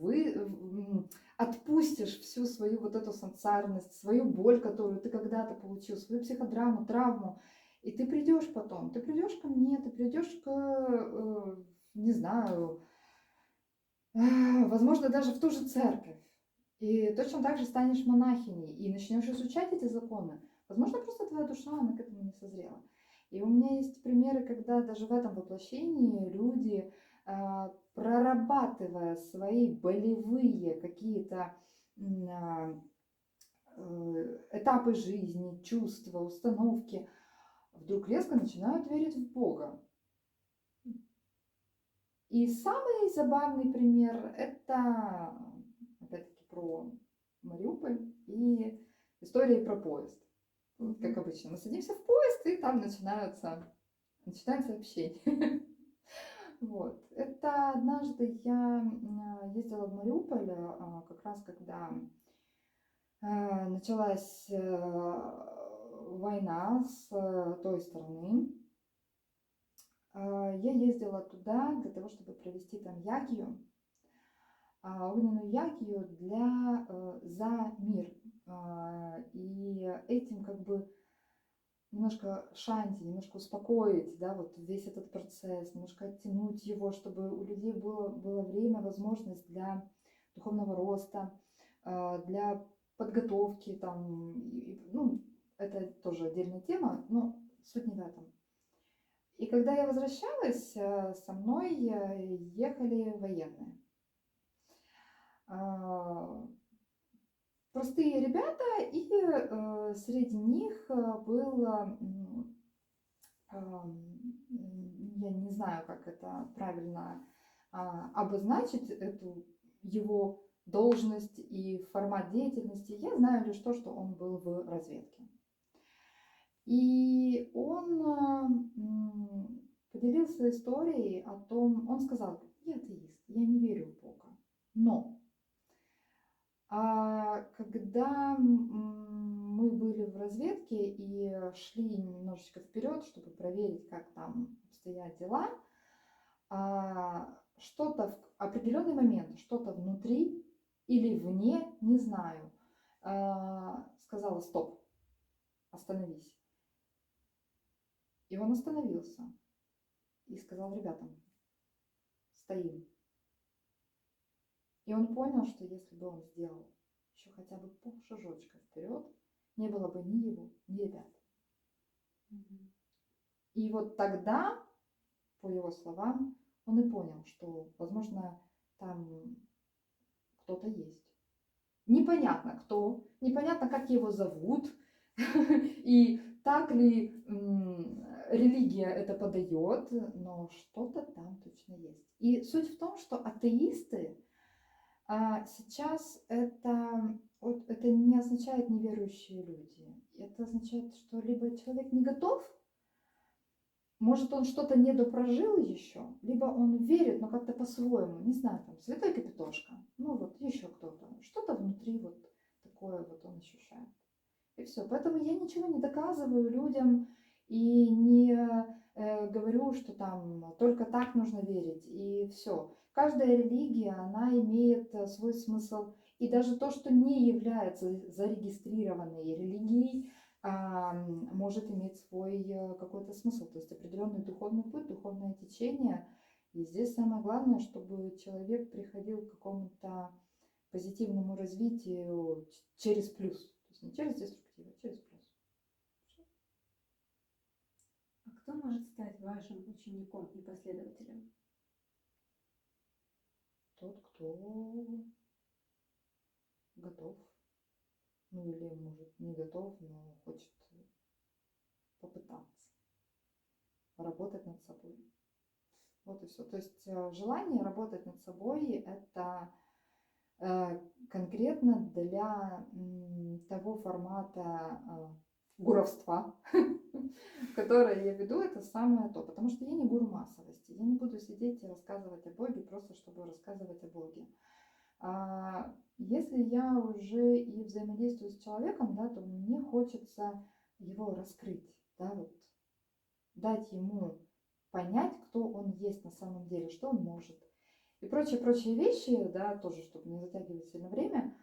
отпустишь всю свою вот эту сансарность, свою боль, которую ты когда-то получил, свою психодраму, травму, и ты придешь потом, ты придешь ко мне, ты придешь к, не знаю, возможно, даже в ту же церковь. И точно так же станешь монахиней и начнешь изучать эти законы. Возможно, просто твоя душа, она к этому не созрела. И у меня есть примеры, когда даже в этом воплощении люди, прорабатывая свои болевые какие-то этапы жизни, чувства, установки, вдруг резко начинают верить в Бога. И самый забавный пример – это, опять-таки, про Мариуполь и истории про поезд. Как обычно, мы садимся в поезд, и там начинается общение. Вот. Это однажды я ездила в Мариуполь, как раз когда началась война с той стороны. Я ездила туда для того, чтобы провести там ягью, огненную ягью за мир. И этим как бы немножко шанти, немножко успокоить, да, вот весь этот процесс, немножко оттянуть его, чтобы у людей было время, возможность для духовного роста, для подготовки, там, ну, это тоже отдельная тема, но суть не в этом. И когда я возвращалась, со мной ехали военные. Простые ребята, и среди них был, я не знаю, как это правильно обозначить, эту его должность и формат деятельности. Я знаю лишь то, что он был в разведке. И он поделился историей о том, он сказал, я атеист, я не верю в Бога, но когда мы были в разведке и шли немножечко вперед, чтобы проверить, как там обстоят дела, что-то в определенный момент, что-то внутри или вне, не знаю, сказала стоп, остановись. И он остановился и сказал ребятам, стоим. И он понял, что если бы он сделал еще хотя бы полшажочка вперед, не было бы ни его, ни ребят. И вот тогда, по его словам, он и понял, что, возможно, там кто-то есть. Непонятно кто, непонятно, как его зовут, и так ли религия это подает, но что-то там точно есть. И суть в том, что атеисты сейчас это не означает неверующие люди. Это означает, что либо человек не готов, может, он что-то недопрожил еще, либо он верит, но как-то по-своему, не знаю, там, Святой Капитошка, ну вот еще кто-то, что-то внутри вот такое вот он ощущает. И все. Поэтому я ничего не доказываю людям и не говорю, что там только так нужно верить, и все. Каждая религия, она имеет свой смысл. И даже то, что не является зарегистрированной религией, может иметь свой какой-то смысл, то есть определенный духовный путь, духовное течение. И здесь самое главное, чтобы человек приходил к какому-то позитивному развитию через плюс. То есть не через деструктив, а через плюс. А кто может стать вашим учеником и последователем? Тот, кто готов. Ну или, может, не готов, но хочет попытаться работать над собой. Вот и все. То есть желание работать над собой – это конкретно для того формата гуровства, которое я веду, это самое то. Потому что я не гуру массовости. Я не буду сидеть и рассказывать о Боге просто, чтобы рассказывать о Боге. Если я уже и взаимодействую с человеком, да, то мне хочется его раскрыть, да, вот, дать ему понять, кто он есть на самом деле, что он может. И прочие вещи, да, тоже, чтобы не затягивать сильно время.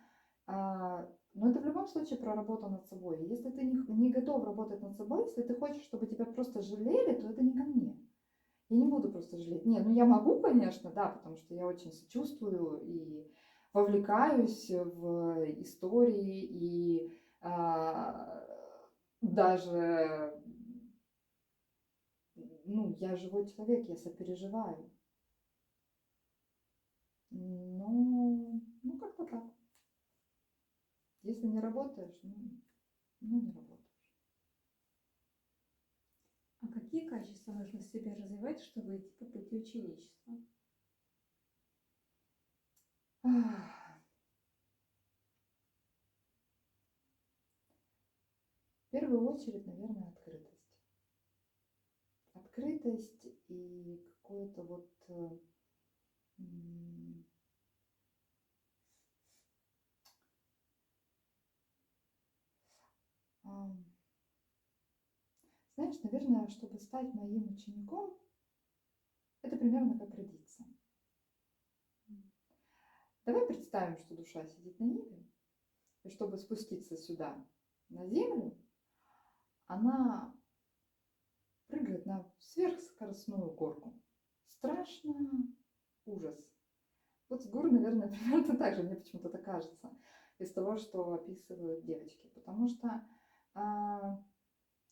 Но это в любом случае про работу над собой. Если ты не готов работать над собой, если ты хочешь, чтобы тебя просто жалели, то это не ко мне. Я не буду просто жалеть. Не, ну я могу, конечно, да, потому что я очень сочувствую и вовлекаюсь в истории, и даже, ну, я живой человек, я сопереживаю. Ну как-то так. Если не работаешь, ну не работаешь. А какие качества нужно в себе развивать, чтобы идти по пути ученичества? В первую очередь, наверное, открытость. Открытость и какое-то вот знаешь, наверное, чтобы стать моим учеником, это примерно как родиться. Давай представим, что душа сидит на небе, и чтобы спуститься сюда, на землю, она прыгает на сверхскоростную горку. Страшно, ужас. Вот с гор, наверное, примерно так же, мне почему-то так кажется, из того, что описывают девочки. Потому что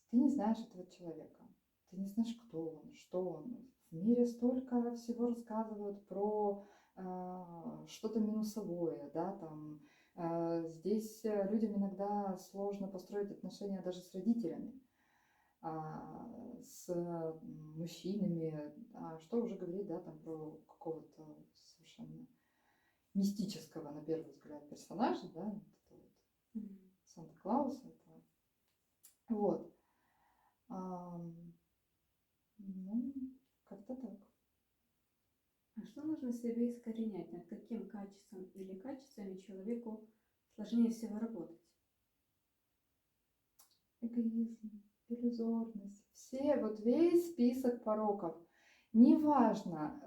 ты не знаешь этого человека, ты не знаешь, кто он, что он. В мире столько всего рассказывают про что-то минусовое, да, там. Здесь людям иногда сложно построить отношения даже с родителями, с мужчинами, что уже говорить, да, там про какого-то совершенно мистического, на первый взгляд, персонажа, да, вот это вот Санта-Клауса, это, вот. Ну, как-то так. А что нужно в себе искоренять? Над каким качеством или качествами человеку сложнее всего работать? Эгоизм, иллюзорность, все, вот весь список пороков. Неважно,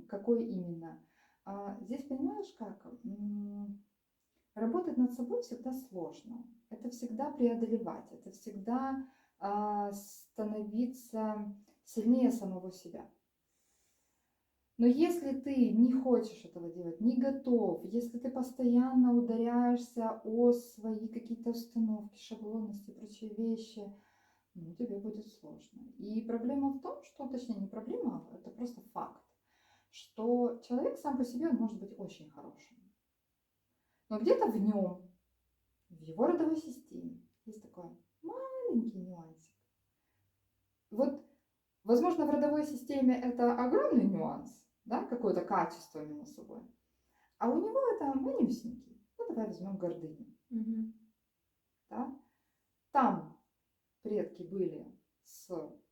какой именно. Здесь понимаешь как? Работать над собой всегда сложно. Это всегда преодолевать, это всегда становиться сильнее самого себя. Но если ты не хочешь этого делать, не готов, если ты постоянно ударяешься о свои какие-то установки, шаблонности и прочие вещи, ну, тебе будет сложно. И проблема в том, что, точнее, не проблема, это просто факт, что человек сам по себе он может быть очень хорошим. Но где-то в нем, в его родовой системе, есть такой маленький нюансик. Вот, возможно, в родовой системе это огромный нюанс, да, какое-то качество минусовое, а у него это манюсенький. Ну, давай возьмем гордыню. Да? Там предки были с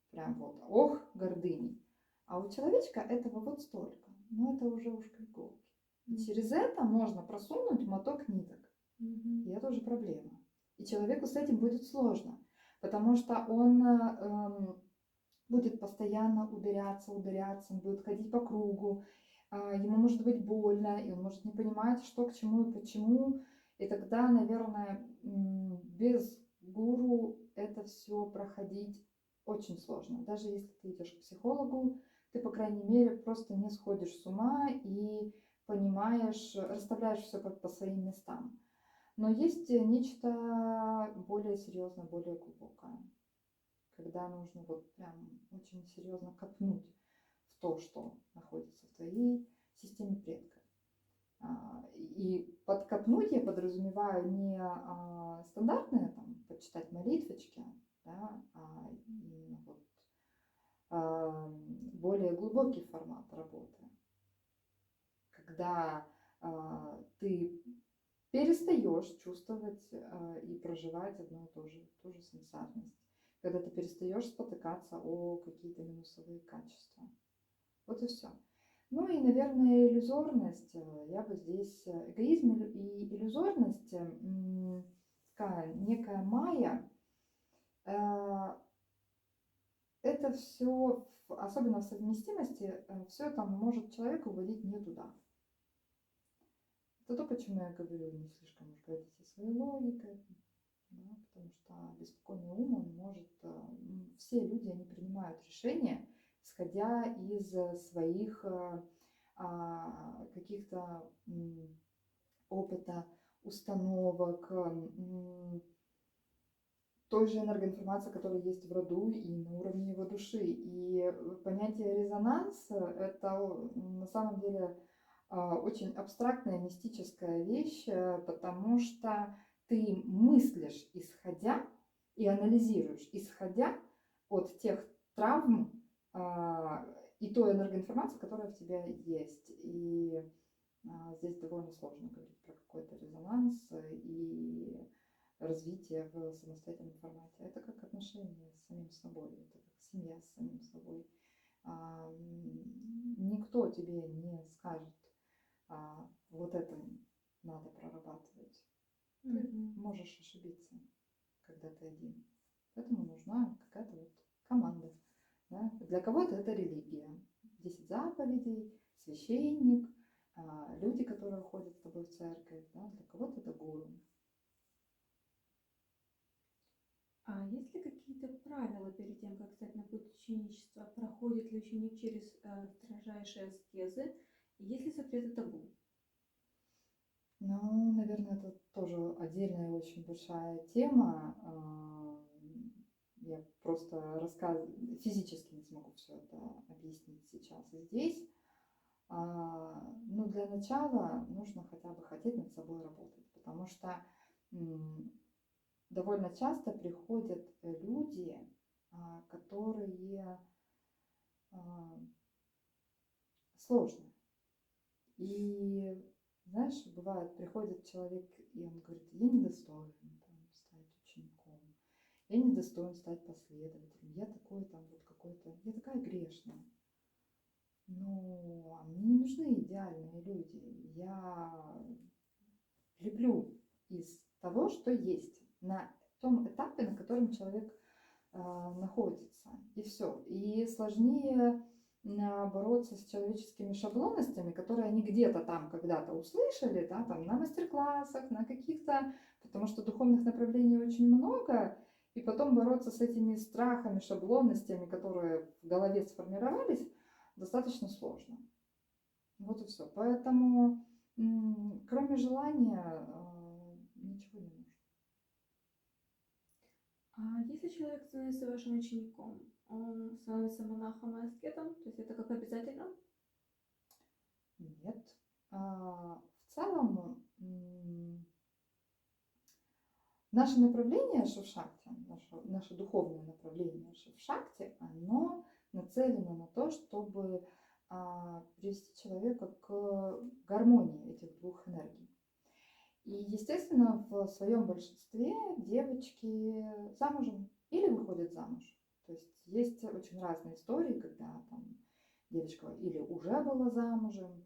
прям вот, ох, гордыней. А у человечка этого вот столько. Но это уже ушко иголки. И через это можно просунуть моток ниток. И это уже проблема. И человеку с этим будет сложно, потому что он будет постоянно ударяться, он будет ходить по кругу. ему может быть больно, и он может не понимать, что к чему и почему. И тогда, наверное, без гуру это все проходить очень сложно. Даже если ты идешь к психологу, ты, по крайней мере, просто не сходишь с ума и понимаешь, расставляешь все как по своим местам. Но есть нечто более серьезное, более глубокое, когда нужно вот прям очень серьезно копнуть в то, что находится в твоей системе предков. И под копнуть я подразумеваю не стандартные там почитать молитвочки, да, а именно вот более глубокий формат работы, когда ты перестаешь чувствовать и проживать одно и то же, ту же сансарность, когда ты перестаешь спотыкаться о какие-то минусовые качества. Вот и все. Ну и, наверное, иллюзорность. Я бы здесь эгоизм и иллюзорность, такая некая майя, это все, особенно в совместимости, все это может человека уводить не туда. Это то, почему я говорю, не слишком уж гордитесь своей логикой, да, потому что беспокойный ум, он может, все люди, они принимают решения, исходя из своих каких-то опыта, установок, той же энергоинформации, которая есть в роду и на уровне его души. И понятие резонанс – это на самом деле очень абстрактная, мистическая вещь, потому что ты мыслишь, исходя, и анализируешь, исходя от тех травм и той энергоинформации, которая в тебе есть. И здесь довольно сложно говорить про какой-то резонанс и развитие в самостоятельном формате. Это как отношения с самим собой, это как семья с самим собой. Никто тебе не скажет, вот это надо прорабатывать. Ты можешь ошибиться, когда ты один. Поэтому нужна какая-то вот команда. Да? Для кого-то это религия. 10 заповедей, священник, люди, которые ходят с тобой в церковь. Да? Для кого-то это гуру. А есть ли какие-то правила перед тем, как стать на путь ученичества? Проходит ли ученик через строжайшие аскезы? И есть ли запреты табу? Ну, наверное, это тоже отдельная очень большая тема. Я просто физически не смогу все это объяснить сейчас и здесь. Но для начала нужно хотя бы хотеть над собой работать, потому что довольно часто приходят люди, которые сложные. И знаешь, бывает, приходит человек, и он говорит, я недостоин там, стать учеником, я недостоин стать последователем, я такой там вот какой-то, я такая грешная. Ну, а мне не нужны идеальные люди. Я люблю из того, что есть на том этапе, на котором человек находится. И все. И сложнее бороться с человеческими шаблонностями, которые они где-то там когда-то услышали, да, там на мастер-классах, на каких-то, потому что духовных направлений очень много, и потом бороться с этими страхами, шаблонностями, которые в голове сформировались, достаточно сложно. Вот и все. Поэтому, кроме желания, ничего не нужно. А если человек становится вашим учеником, он становится монахом и аскетом? То есть это как обязательно? Нет. В целом, наше направление Шившакти, наше духовное направление Шившакти, оно нацелено на то, чтобы привести человека к гармонии этих двух энергий. И, естественно, в своем большинстве девочки замужем или выходят замуж. То есть очень разные истории, когда там девочка или уже была замужем,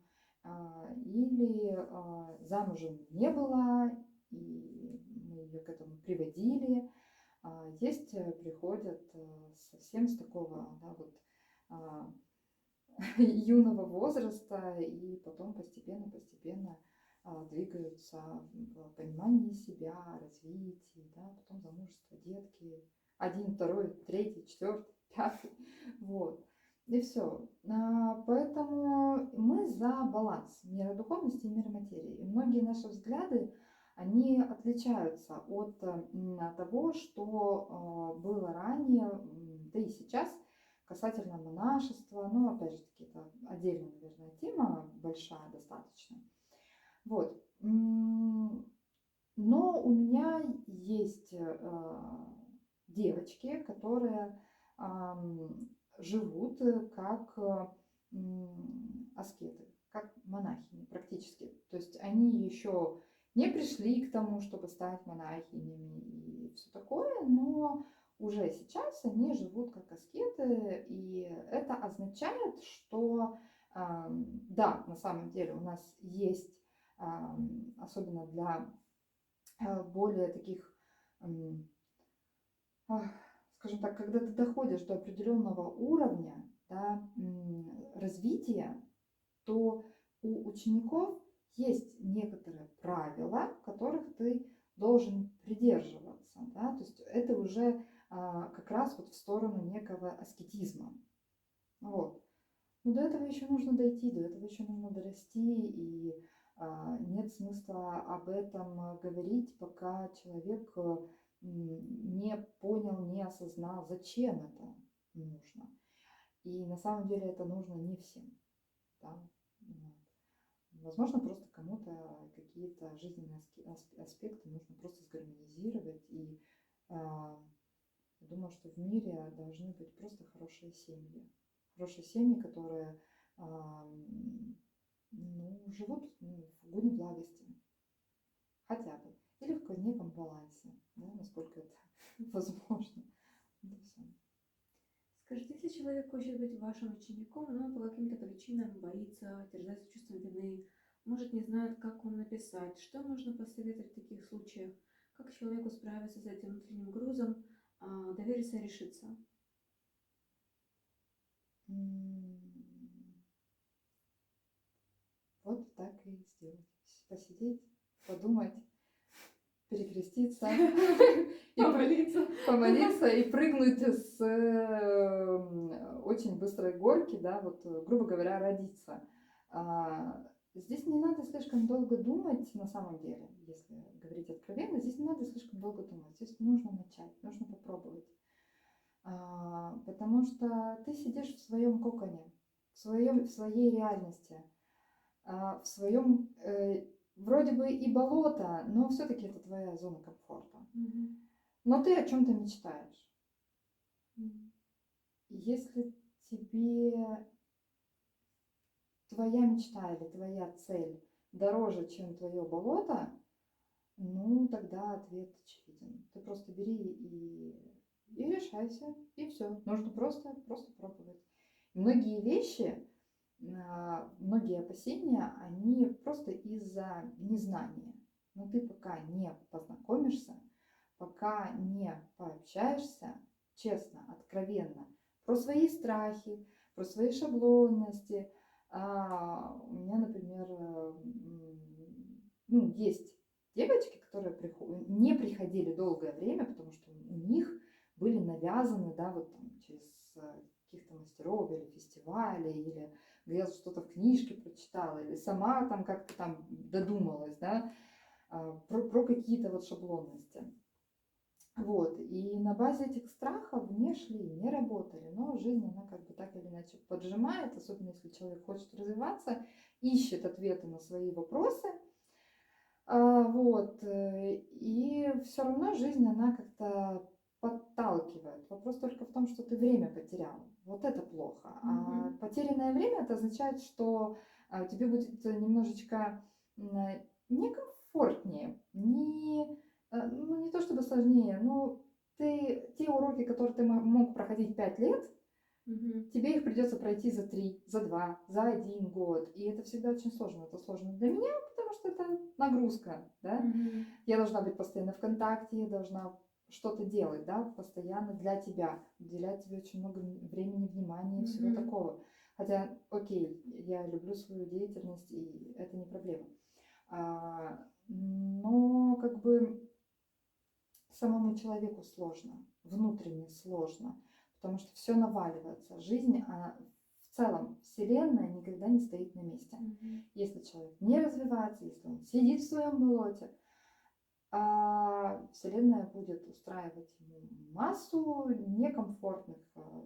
или замужем не была, и мы ее к этому приводили. Есть приходят совсем с такого, да, вот, юного возраста и потом постепенно двигаются в понимании себя, развитии, да, потом замужество, детки, один, второй, третий, четвертый, пятый, вот, и все. Поэтому мы за баланс мира духовности и мира материи. И многие наши взгляды, они отличаются от того, что было ранее, да и сейчас, касательно монашества. Ну, опять же таки, это отдельная, наверное, тема, большая достаточно. Вот. Но у меня есть девочки, которые живут как аскеты, как монахини практически. То есть они еще не пришли к тому, чтобы стать монахинями и все такое, но уже сейчас они живут как аскеты, и это означает, что да, на самом деле у нас есть, особенно для более таких, скажем так, когда ты доходишь до определенного уровня, да, развития, то у учеников есть некоторые правила, которых ты должен придерживаться. Да? То есть это уже как раз вот в сторону некого аскетизма. Вот. Но до этого еще нужно дойти, до этого еще нужно дорасти, и нет смысла об этом говорить, пока человек не понял, не осознал, зачем это нужно. И на самом деле это нужно не всем. Да? Возможно, просто кому-то какие-то жизненные аспекты нужно просто сгармонизировать. И я думаю, что в мире должны быть просто хорошие семьи. Хорошие семьи, которые живут в гуне благости. Хотя бы. Или в неком балансе, да, насколько это возможно. Это все. Скажите, если человек хочет быть вашим учеником, но по каким-то причинам боится, терзается чувством вины, может, не знает, как вам написать, что можно посоветовать в таких случаях? Как человеку справиться с этим внутренним грузом, довериться и решиться? Вот так и сделать. Посидеть, подумать, перекреститься, помолиться и прыгнуть с очень быстрой горки, да, вот, грубо говоря, родиться. Здесь не надо слишком долго думать, на самом деле, если говорить откровенно, здесь не надо слишком долго думать, здесь нужно начать, нужно попробовать. Потому что ты сидишь в своем коконе, в своей реальности, в своем вроде бы и болото, но все-таки это твоя зона комфорта. Но ты о чем-то мечтаешь. Если тебе твоя мечта или твоя цель дороже, чем твое болото, ну тогда ответ очевиден. Ты просто бери и решайся, и все. Нужно просто пробовать. Многие вещи, многие опасения, они просто из-за незнания. Но ты пока не познакомишься, пока не пообщаешься, честно, откровенно, про свои страхи, про свои шаблонности. У меня, например, есть девочки, которые не приходили долгое время, потому что у них были навязаны, да, вот там через каких-то мастеров или фестивалей, или где-то что-то в книжке прочитала, или сама там как-то там додумалась, да, про какие-то вот шаблонности. Вот, и на базе этих страхов не шли, не работали, но жизнь, она как бы так или иначе поджимает, особенно если человек хочет развиваться, ищет ответы на свои вопросы, вот, и все равно жизнь, она как-то подталкивает. Вопрос только в том, что ты время потерял. Вот это плохо. А потерянное время, это означает, что тебе будет немножечко некомфортнее, не то чтобы сложнее, но те уроки, которые ты мог проходить 5 лет, тебе их придется пройти за 3, за 2, за 1 год. И это всегда очень сложно. Это сложно для меня, потому что это нагрузка. Да? Я должна быть постоянно в контакте, я должна что-то делать, да, постоянно для тебя, уделять тебе очень много времени, внимания и всего такого. Хотя, окей, я люблю свою деятельность, и это не проблема. Но как бы самому человеку сложно, внутренне сложно, потому что все наваливается. Жизнь, в целом, Вселенная никогда не стоит на месте. Если человек не развивается, если он сидит в своем болоте, Вселенная будет устраивать ему массу некомфортных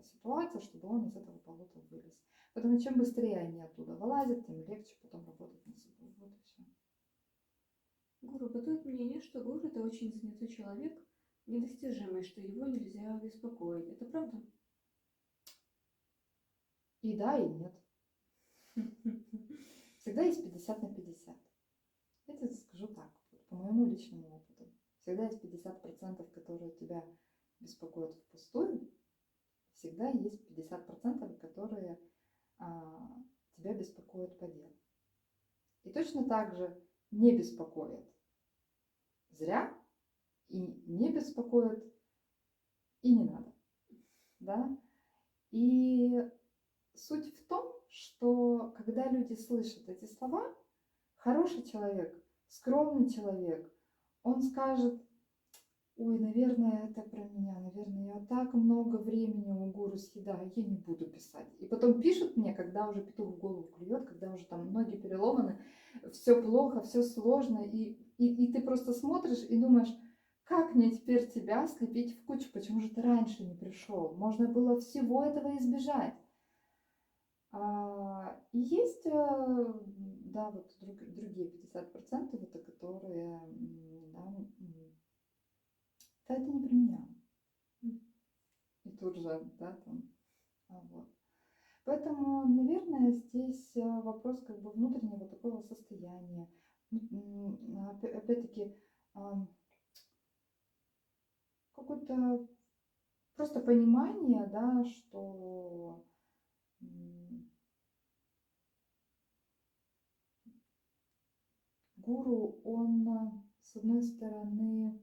ситуаций, чтобы он из этого болота вылез. Поэтому чем быстрее они оттуда вылазят, тем легче потом работать над собой. Вот и все. Гуру, бытует мнение, что гуру это очень занятой человек, недостижимый, что его нельзя беспокоить. Это правда? И да, и нет. Всегда есть 50 на 50. Я тебе скажу так, по моему личному опыту. Всегда есть 50%, которые тебя беспокоят впустую. Всегда есть 50%, которые тебя беспокоят по делу. И точно так же не беспокоят зря, и не беспокоят, и не надо. Да? И суть в том, что когда люди слышат эти слова, хороший человек, скромный человек, он скажет: ой, наверное, это про меня, наверное, я так много времени у гуру съедаю, я не буду писать. И потом пишут мне, когда уже петух в голову клюет, когда уже там ноги переломаны, все плохо, все сложно, и ты просто смотришь и думаешь: как мне теперь тебя слепить в кучу, почему же ты раньше не пришел? Можно было всего этого избежать. И есть, да, вот другие 50%, это которые, да, да, это не про меня. И тут же, да, там, вот. Поэтому, наверное, здесь вопрос как бы внутреннего такого состояния. Опять-таки, какое-то просто понимание, да, что гуру, он, с одной стороны,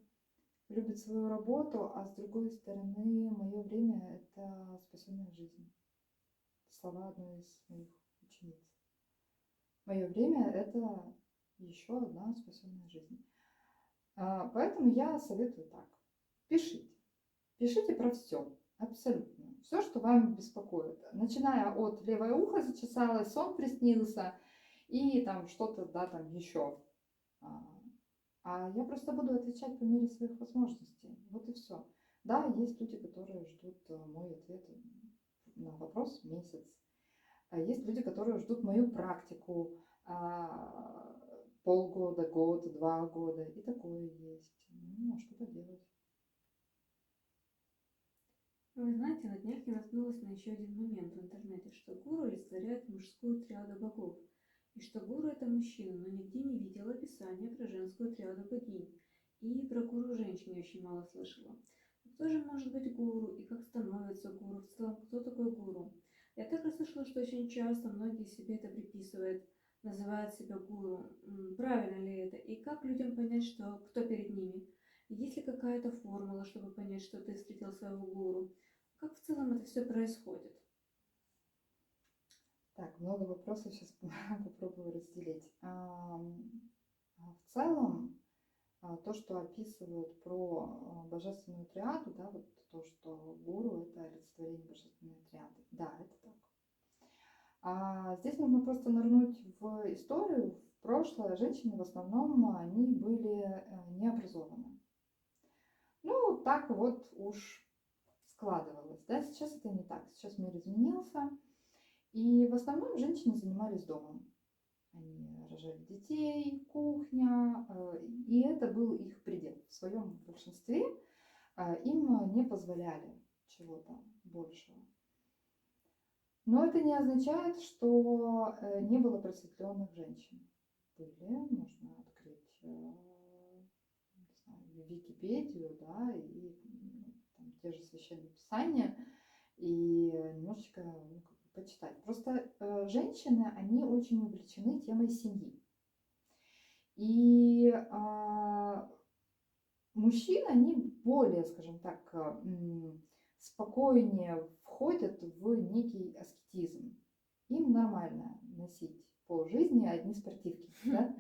любит свою работу, а с другой стороны, мое время – это спасенная жизнь. Слова одной из моих учениц. Мое время – это еще одна спасенная жизнь. Поэтому я советую так. Пишите. Пишите про все. Абсолютно. Все, что вам беспокоит. Начиная от левое ухо зачесалось, сон приснился и там что-то, да, там еще. А я просто буду отвечать по мере своих возможностей. Вот и все. Да, есть люди, которые ждут мой ответ на вопрос месяц. Есть люди, которые ждут мою практику полгода, год, 2 года. И такое есть. Ну, а что поделать? Вы знаете, на днях я наткнулась на еще один момент в интернете, что гуру олицетворяет мужскую триаду богов, и что гуру это мужчина, но нигде не видела описания про женскую триаду богинь. И про гуру женщин я очень мало слышала. Кто же может быть гуру и как становится гуру? В целом, кто такой гуру? Я также слышала, что очень часто многие себе это приписывают, называют себя гуру. Правильно ли это? И как людям понять, что кто перед ними? Есть ли какая-то формула, чтобы понять, что ты встретил своего гуру? Как в целом это все происходит? Так, много вопросов, сейчас попробую разделить. В целом, то, что описывают про божественную триаду, да, вот то, что гуру – это олицетворение божественной триады. Да, это так. Здесь нужно просто нырнуть в историю, в прошлое. Женщины в основном, они были необразованы. Ну, так вот уж складывалось. Да? Сейчас это не так. Сейчас мир изменился. И в основном женщины занимались домом. Они рожали детей, кухня, и это был их предел. В своем большинстве им не позволяли чего-то большего. Но это не означает, что не было просветленных женщин. Были, можно открыть, не знаю, Википедию, да, и там, те же священные писания, и немножечко почитать. Просто женщины, они очень увлечены темой семьи. И мужчины, они более, скажем так, спокойнее входят в некий аскетизм. им нормально носить по жизни одни спортивки, да?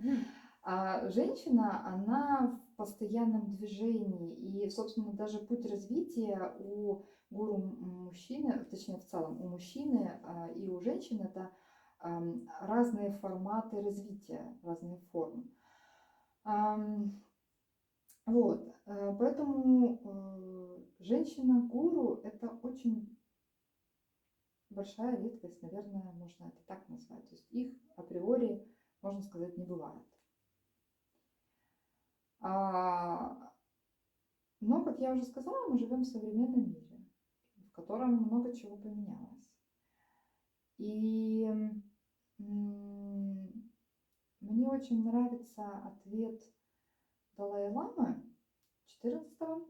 А женщина, она в постоянном движении, и, собственно, даже путь развития у гуру мужчины, точнее, в целом, у мужчины и у женщин это разные форматы развития, разные формы. Вот, поэтому женщина-гуру это очень большая редкость, наверное, можно это так назвать. То есть их априори, можно сказать, не бывает. Но, как я уже сказала, мы живем в современном мире, в котором много чего поменялось. И мне очень нравится ответ Далай-ламы XIV,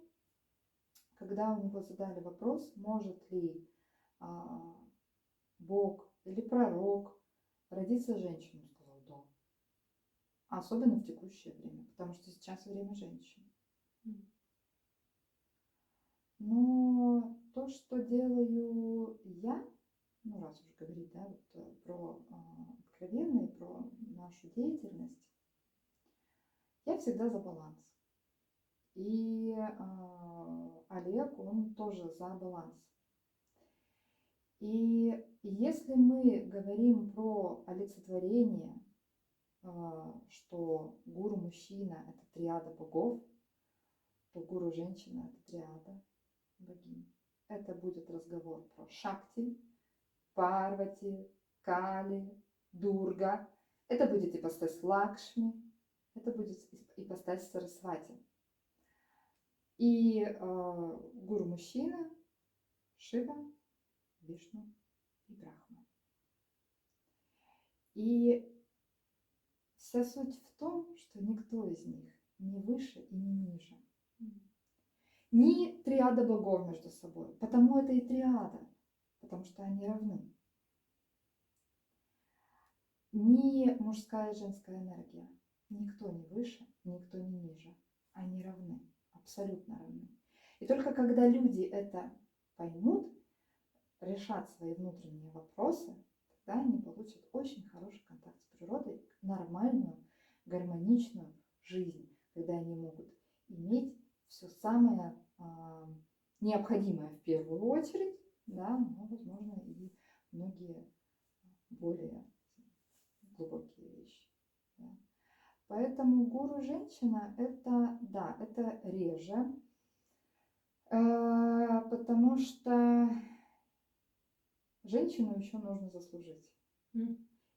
когда у него задали вопрос, может ли Бог или пророк родиться женщиной. Он сказал, да. Особенно в текущее время, потому что сейчас время женщин. Но то, что делаю я, ну раз уж говорить, да, вот, про откровенное, про нашу деятельность, я всегда за баланс. И Олег, он тоже за баланс. И если мы говорим про олицетворение, что гуру мужчина это триада богов, то гуру женщина это триада богинь. Это будет разговор про Шакти, Парвати, Кали, Дурга. Это будет ипостась Лакшми, это будет ипостась Сарасвати. И гуру мужчина Шива, Вишну и Брахма. И вся суть в том, что никто из них не выше и не ниже. Ни триада богов между собой. Потому это и триада. Потому что они равны. Ни мужская и женская энергия. Никто не выше, никто не ниже. Они равны. Абсолютно равны. И только когда люди это поймут, решат свои внутренние вопросы, тогда они получат очень хороший контакт с природой, нормальную, гармоничную жизнь, когда они могут иметь все самое необходимое в первую очередь, да, но, возможно, и многие более глубокие вещи. Да. Поэтому гуру женщина это, да, это реже, потому что женщину еще нужно заслужить.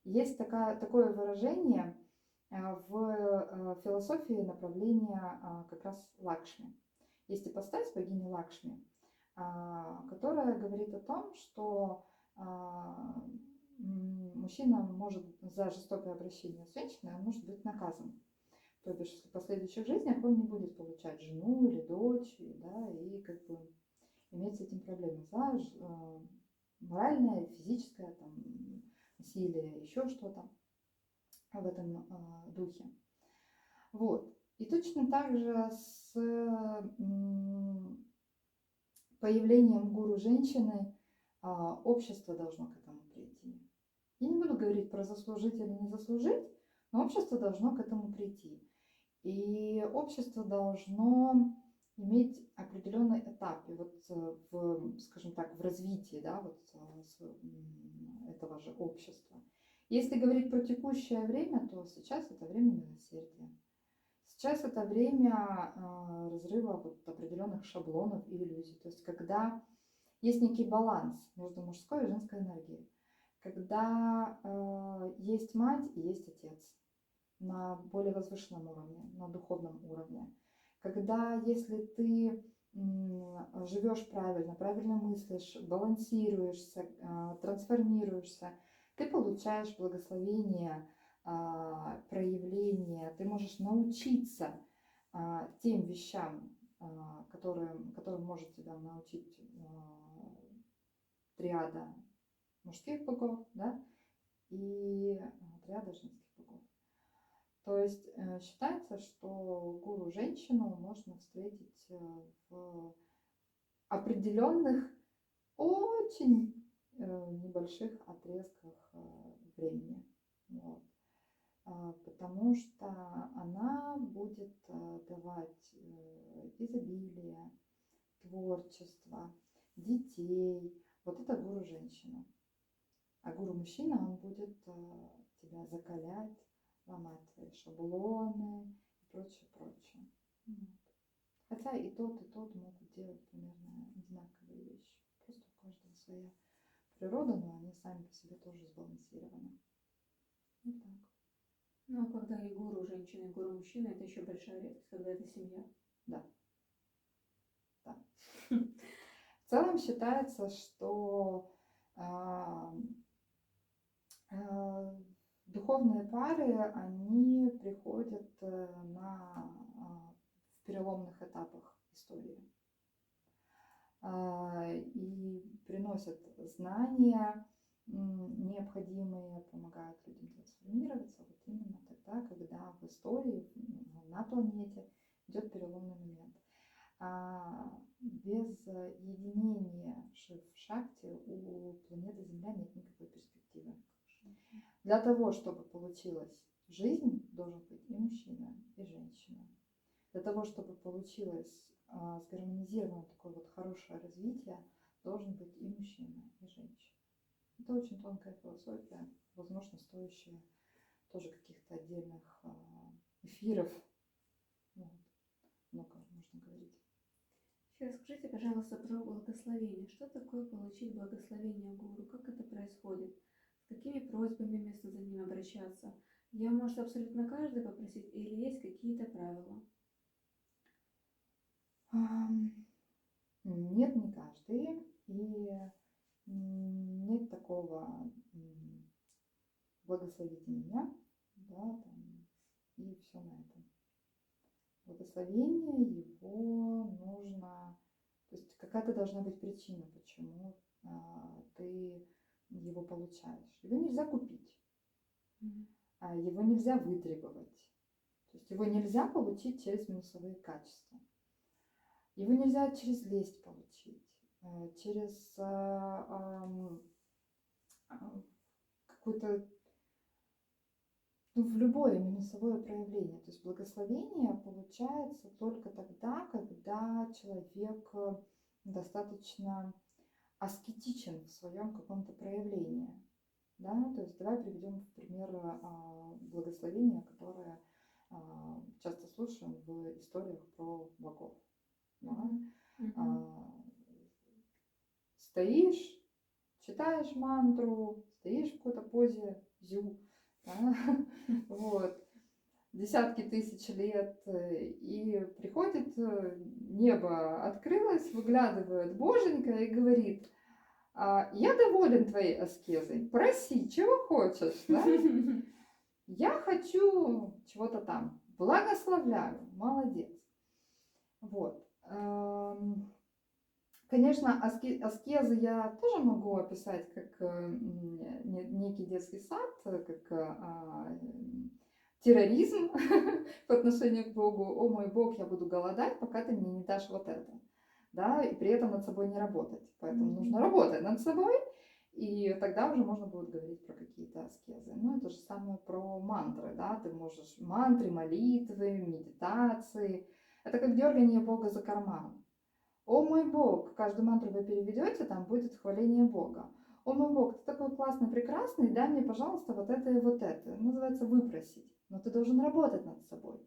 Есть такое выражение в философии направления как раз Лакшми. Есть ипостась богини Лакшми, которая говорит о том, что мужчина может за жестокое обращение с женщиной, он может быть наказан. То бишь в последующих жизнях он не будет получать жену или дочь, да, и как бы иметь с этим проблемы за моральное, физическое там, насилие, еще что-то в этом духе. Вот. И точно так же с появлением гуру женщины общество должно к этому прийти. Я не буду говорить про заслужить или не заслужить, но общество должно к этому прийти. И общество должно иметь определенный этап, и вот в, скажем так, в развитии, да, вот этого же общества. Если говорить про текущее время, то сейчас это время милосердия. Сейчас это время разрыва вот определенных шаблонов и иллюзий. То есть когда есть некий баланс между мужской и женской энергией. Когда есть мать и есть отец на более возвышенном уровне, на духовном уровне. Когда если ты живешь правильно, правильно мыслишь, балансируешься, трансформируешься, ты получаешь благословение, проявление, ты можешь научиться тем вещам, которым может тебя научить триада мужских богов, да, и триада женских богов. То есть считается, что гуру женщину можно встретить в определенных очень небольших отрезках времени. Вот. Потому что она будет давать изобилие, творчество, детей. Вот это гуру женщина. А гуру мужчина, он будет тебя закалять, ломать твои шаблоны и прочее, прочее. Вот. Хотя и тот могут делать примерно одинаковые вещи. Просто у каждого своя природа, но они сами по себе тоже сбалансированы. Вот так. Ну, а когда и гуру женщины, и гуру мужчины, это еще большая редкость, когда это семья. Да. Да. В целом считается, что духовные пары, они приходят в переломных этапах истории и приносят знания необходимые, помогают людям трансформироваться вот именно тогда, когда в истории, на планете идет переломный момент. Без единения Шив-Шакти у планеты Земля нет никакой перспективы. Для того, чтобы получилась жизнь, должен быть и мужчина, и женщина. Для того, чтобы получилось сгармонизированное такое вот хорошее развитие, должен быть и мужчина, и женщина. Это очень тонкая философия, возможно, стоящая тоже каких-то отдельных эфиров. Вот. Много можно говорить. Еще расскажите, пожалуйста, про благословение. Что такое получить благословение гуру? Как это происходит? С какими просьбами вместо за ним обращаться? Я, может, абсолютно каждый попросить или есть какие-то правила? Нет, не каждый. И нет такого благословите меня, да, там, и все на этом. Благословение его нужно, то есть какая-то должна быть причина, почему ты его получаешь. Его нельзя купить, его нельзя вытребовать, то есть его нельзя получить через минусовые качества. Его нельзя через лесть получить, через какое-то, в любое минусовое проявление. То есть благословение получается только тогда, когда человек достаточно аскетичен в своем каком-то проявлении. Да? То есть давай приведем в пример благословение, которое часто слушаем в историях про богов. Да? Стоишь, читаешь мантру, стоишь в какой-то позе зю, да? Вот, десятки тысяч лет, и приходит небо открылось, выглядывает боженька и говорит: я доволен твоей аскезой, проси, чего хочешь, да? Я хочу чего-то там, благословляю, молодец. Вот. Конечно, аскезы я тоже могу описать как некий детский сад, как терроризм по отношению к Богу. О мой Бог, я буду голодать, пока ты мне не дашь вот это. Да, и при этом над собой не работать. Поэтому нужно работать над собой, и тогда уже можно будет говорить про какие-то аскезы. Ну, это же самое про мантры, да, ты можешь мантры, молитвы, медитации. Это как дергание Бога за карман. О мой Бог, каждую мантру вы переведете, там будет хваление Бога. О мой Бог, ты такой классный, прекрасный, дай мне, пожалуйста, вот это и вот это. Называется выпросить. Но ты должен работать над собой.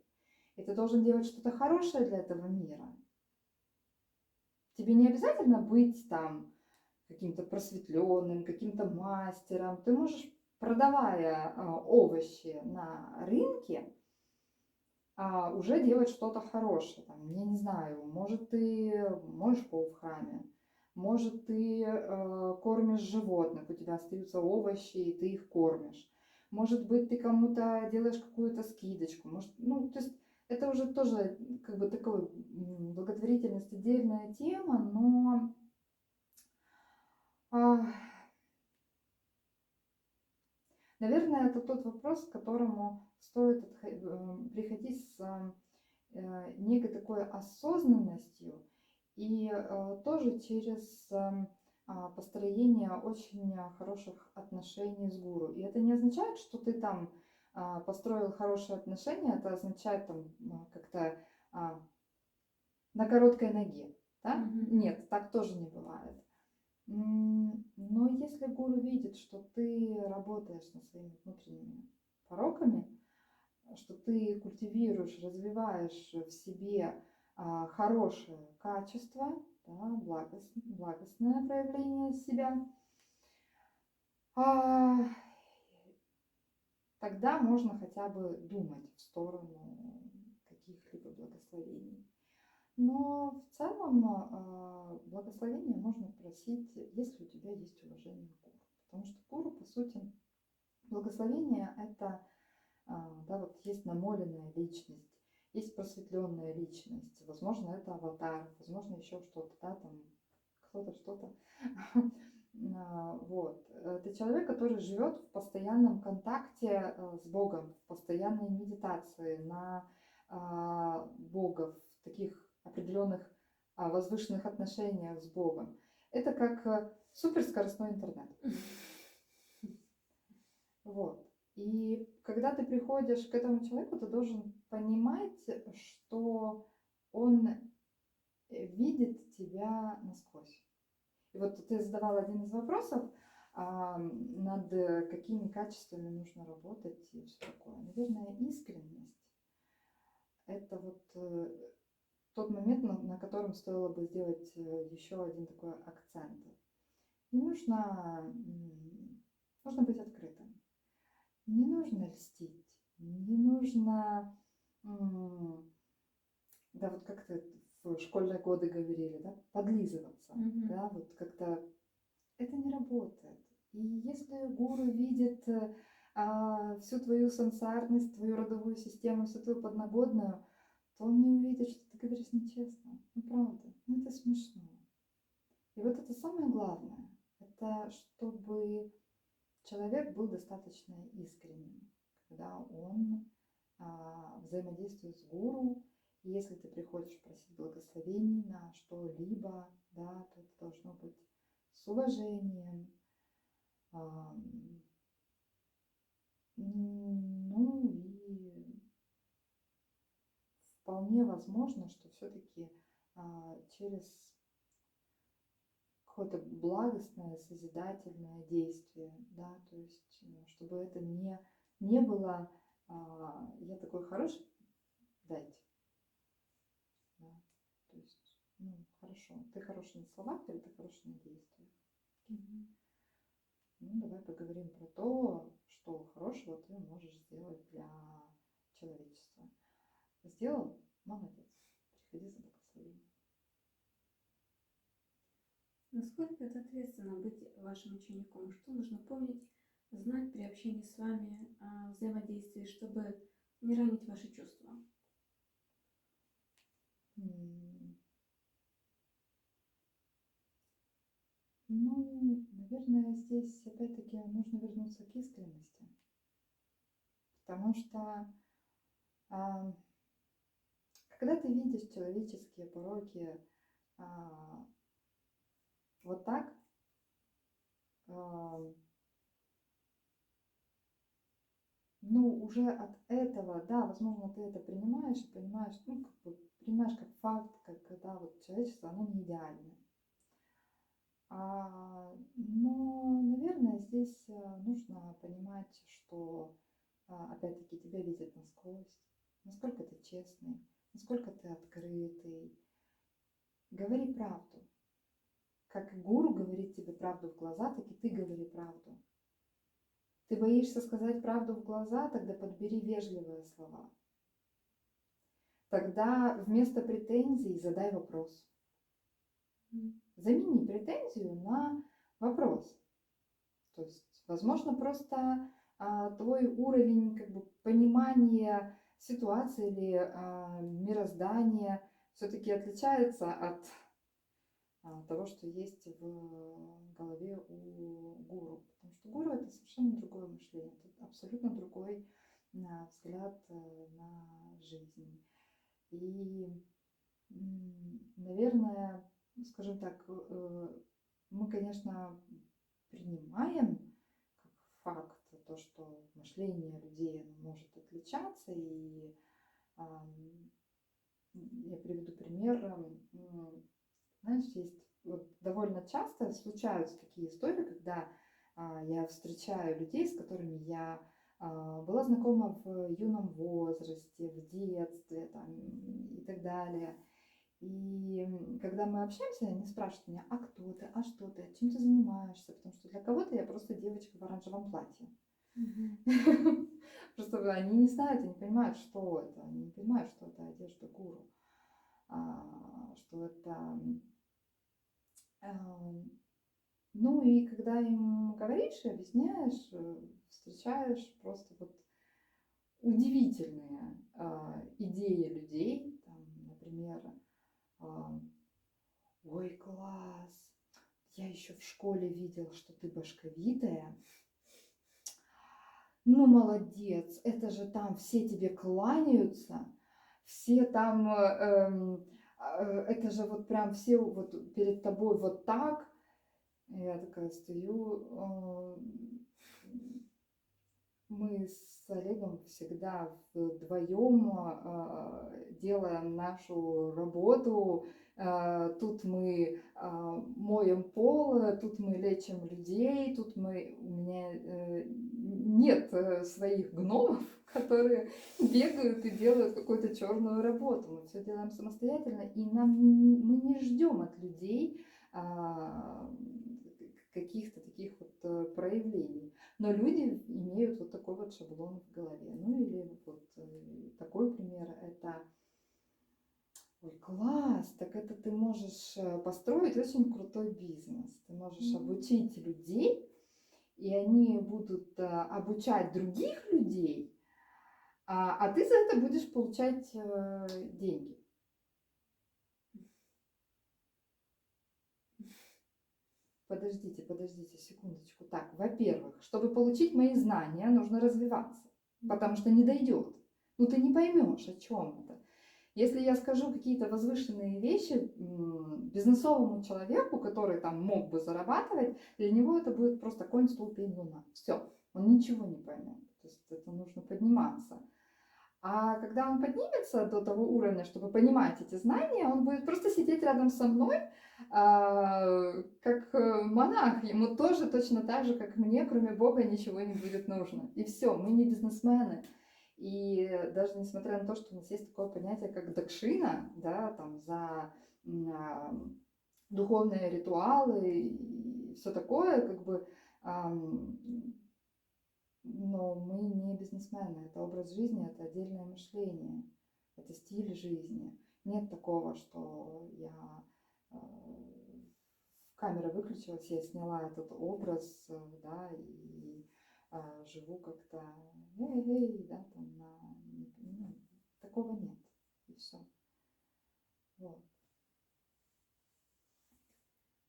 И ты должен делать что-то хорошее для этого мира. Тебе не обязательно быть там каким-то просветленным, каким-то мастером. Ты можешь, продавая овощи на рынке, уже делать что-то хорошее. Там, я не знаю, может, ты моешь пол в храме, может, ты кормишь животных, у тебя остаются овощи, и ты их кормишь. Может быть, ты кому-то делаешь какую-то скидочку. Может, ну, то есть это уже тоже как бы такой благотворительность отдельная тема, но наверное, это тот вопрос, к которому стоит приходить с некой такой осознанностью и тоже через построение очень хороших отношений с гуру. И это не означает, что ты там построил хорошие отношения, это означает там как-то на короткой ноге. Да? Мгм. Нет, так тоже не бывает. Но если гуру видит, что ты работаешь над своими внутренними пороками, что ты культивируешь, развиваешь в себе хорошее качество, да, благостное проявление себя, а, тогда можно хотя бы думать в сторону каких-либо благословений. Но в целом благословение можно просить, если у тебя есть уважение к гуру. Потому что гуру, по сути, благословение это, да, вот есть намоленная личность, есть просветленная личность, возможно, это аватар, возможно, еще что-то, да, там кто-то что-то. Вот. Это человек, который живет в постоянном контакте с Богом, в постоянной медитации на Бога, в таких определенных возвышенных отношениях с Богом. Это как суперскоростной интернет. Вот. И когда ты приходишь к этому человеку, ты должен понимать, что он видит тебя насквозь. И вот ты задавал один из вопросов, над какими качествами нужно работать и все такое. Наверное, искренность. Это вот тот момент, на котором стоило бы сделать еще один такой акцент. Не нужно быть открытым. Не нужно льстить, не нужно, да, вот как-то в школьные годы говорили, да, подлизываться, да, вот как-то это не работает. И если гуру видит всю твою сансарность, твою родовую систему, всю твою подноготную, то он не увидит, что ты говоришь нечестно. Ну правда, ну это смешно. И вот это самое главное, это чтобы человек был достаточно искренним, когда он взаимодействует с гуру. И если ты приходишь просить благословений на что-либо, да, то это должно быть с уважением. Ну и вполне возможно, что все-таки через какое-то благостное, созидательное действие, да, то есть, чтобы это не было я такой хороший, дайте. Да, то есть, ну, хорошо, ты хороший на словах или ты хороший на действиях? Ну, давай поговорим про то, что хорошего ты можешь сделать для человечества. Сделал? Молодец. Приходи за благословением. Насколько это ответственно быть вашим учеником? Что нужно помнить, знать при общении с вами, взаимодействии, чтобы не ранить ваши чувства? Ну, наверное, здесь опять-таки нужно вернуться к искренности. Потому что когда ты видишь человеческие пороки вот так, ну, уже от этого, да, возможно, ты это принимаешь и понимаешь, ну, как бы принимаешь как факт, как, да, вот человечество, оно не идеальное. Но, наверное, здесь нужно понимать, что, опять-таки, тебя видят насквозь, насколько ты честный, насколько ты открытый. Говори правду. Как гуру говорит тебе правду в глаза, так и ты говори правду. Ты боишься сказать правду в глаза, тогда подбери вежливые слова. Тогда вместо претензий задай вопрос. Замени претензию на вопрос. То есть, возможно, просто твой уровень как бы понимания ситуации или мироздания все-таки отличается от того, что есть в голове у гуру. Потому что гуру это совершенно другое мышление, это абсолютно другой взгляд на жизнь. И, наверное, скажем так, мы, конечно, принимаем как факт то, что мышление людей оно может отличаться. И я приведу пример. Знаешь, есть вот довольно часто случаются такие истории, когда я встречаю людей, с которыми я была знакома в юном возрасте, в детстве там, и так далее. И когда мы общаемся, они спрашивают меня, а кто ты, а что ты, чем ты занимаешься? Потому что для кого-то я просто девочка в оранжевом платье. Просто они не знают и не понимают, что это. Они не понимают, что это одежда гуру. Что это... Ну и когда им говоришь и объясняешь, встречаешь просто вот удивительные идеи людей. Там, например, ой, класс, я еще в школе видел, что ты башковитая. Ну, молодец, это же там все тебе кланяются, все там, это же вот прям все вот перед тобой вот так. И я такая стою, мы с Олегом всегда вдвоем делаем нашу работу. Тут мы моем пол, тут мы лечим людей, тут у меня нет своих гномов, которые бегают и делают какую-то черную работу. Мы все делаем самостоятельно, и мы не ждем от людей каких-то таких вот проявлений. Но люди имеют вот такой вот шаблон в голове. Ну или вот такой пример, это ой, класс, так это ты можешь построить очень крутой бизнес. Ты можешь обучить людей, и они будут обучать других людей, а ты за это будешь получать деньги. Подождите секундочку. Так, во-первых, чтобы получить мои знания, нужно развиваться, потому что не дойдет. Ну ты не поймешь, о чем это. Если я скажу какие-то возвышенные вещи бизнесовому человеку, который там мог бы зарабатывать, для него это будет просто конь, столб, луна. Все, он ничего не поймет. То есть это нужно подниматься. А когда он поднимется до того уровня, чтобы понимать эти знания, он будет просто сидеть рядом со мной, как монах. Ему тоже точно так же, как мне, кроме Бога, ничего не будет нужно. И все, мы не бизнесмены. И даже несмотря на то, что у нас есть такое понятие, как дакшина, да, там за духовные ритуалы и все такое, как бы, но мы не бизнесмены, это образ жизни, это отдельное мышление, это стиль жизни. Нет такого, что я камера выключилась, я сняла этот образ, да, и живу как-то, да, там ну, такого нет, и все. Вот.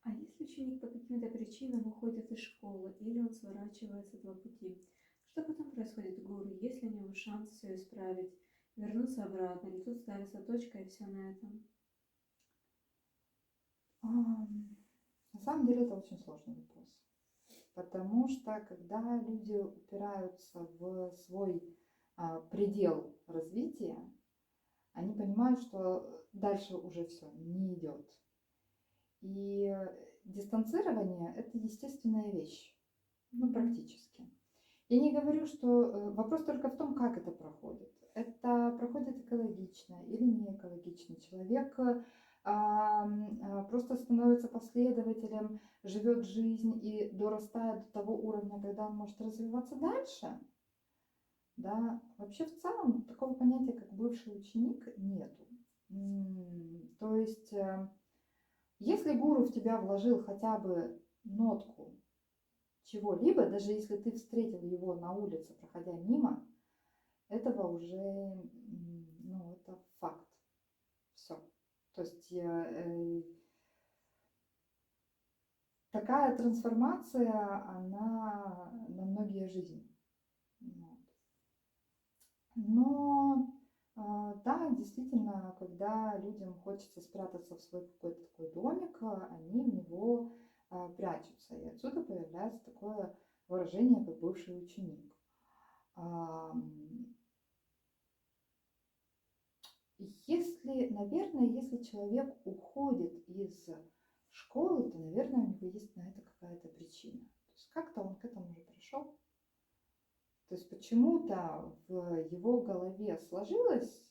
А если ученик по каким-то причинам уходит из школы или он сворачивает с этого пути, что потом происходит с гуру? Есть ли у него шанс все исправить, вернуться обратно, или тут ставится точка и все на этом? На самом деле это очень сложный вопрос, потому что когда люди упираются в свой предел развития, они понимают, что дальше уже все не идет. И дистанцирование – это естественная вещь, ну практически. Я не говорю, что вопрос только в том, как это проходит. Это проходит экологично или не экологично. Человек просто становится последователем, живет жизнь и дорастает до того уровня, когда он может развиваться дальше. Да? Вообще в целом такого понятия, как бывший ученик, нету. То есть, если гуру в тебя вложил хотя бы нотку чего-либо, даже если ты встретил его на улице, проходя мимо, этого уже, ну, это факт. Все. То есть такая трансформация, она на многие жизни. Вот. Но да, действительно, когда людям хочется спрятаться в свой какой-то такой домик, они в него прячутся. И отсюда появляется такое выражение как бывший ученик. Если, наверное, если человек уходит из школы, то, наверное, у него есть на это какая-то причина. То есть как-то он к этому уже пришел. То есть почему-то в его голове сложилось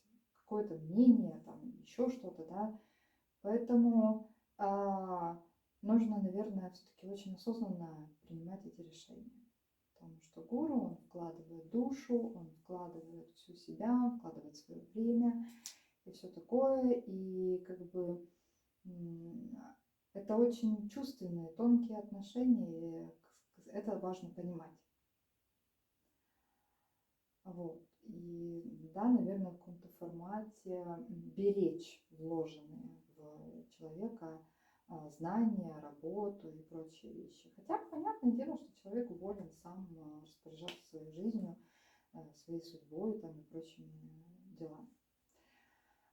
какое-то мнение, там еще что-то, да. Поэтому нужно, наверное, все-таки очень осознанно принимать эти решения. Потому что гуру, он вкладывает душу, он вкладывает всю себя, он вкладывает свое время и все такое. И как бы это очень чувственные, тонкие отношения, и это важно понимать. Вот. И да, наверное, в каком-то формате беречь вложенные в человека знания, работу и прочие вещи. Хотя, понятное дело, что человек волен сам распоряжаться своей жизнью, своей судьбой там, и прочими делами.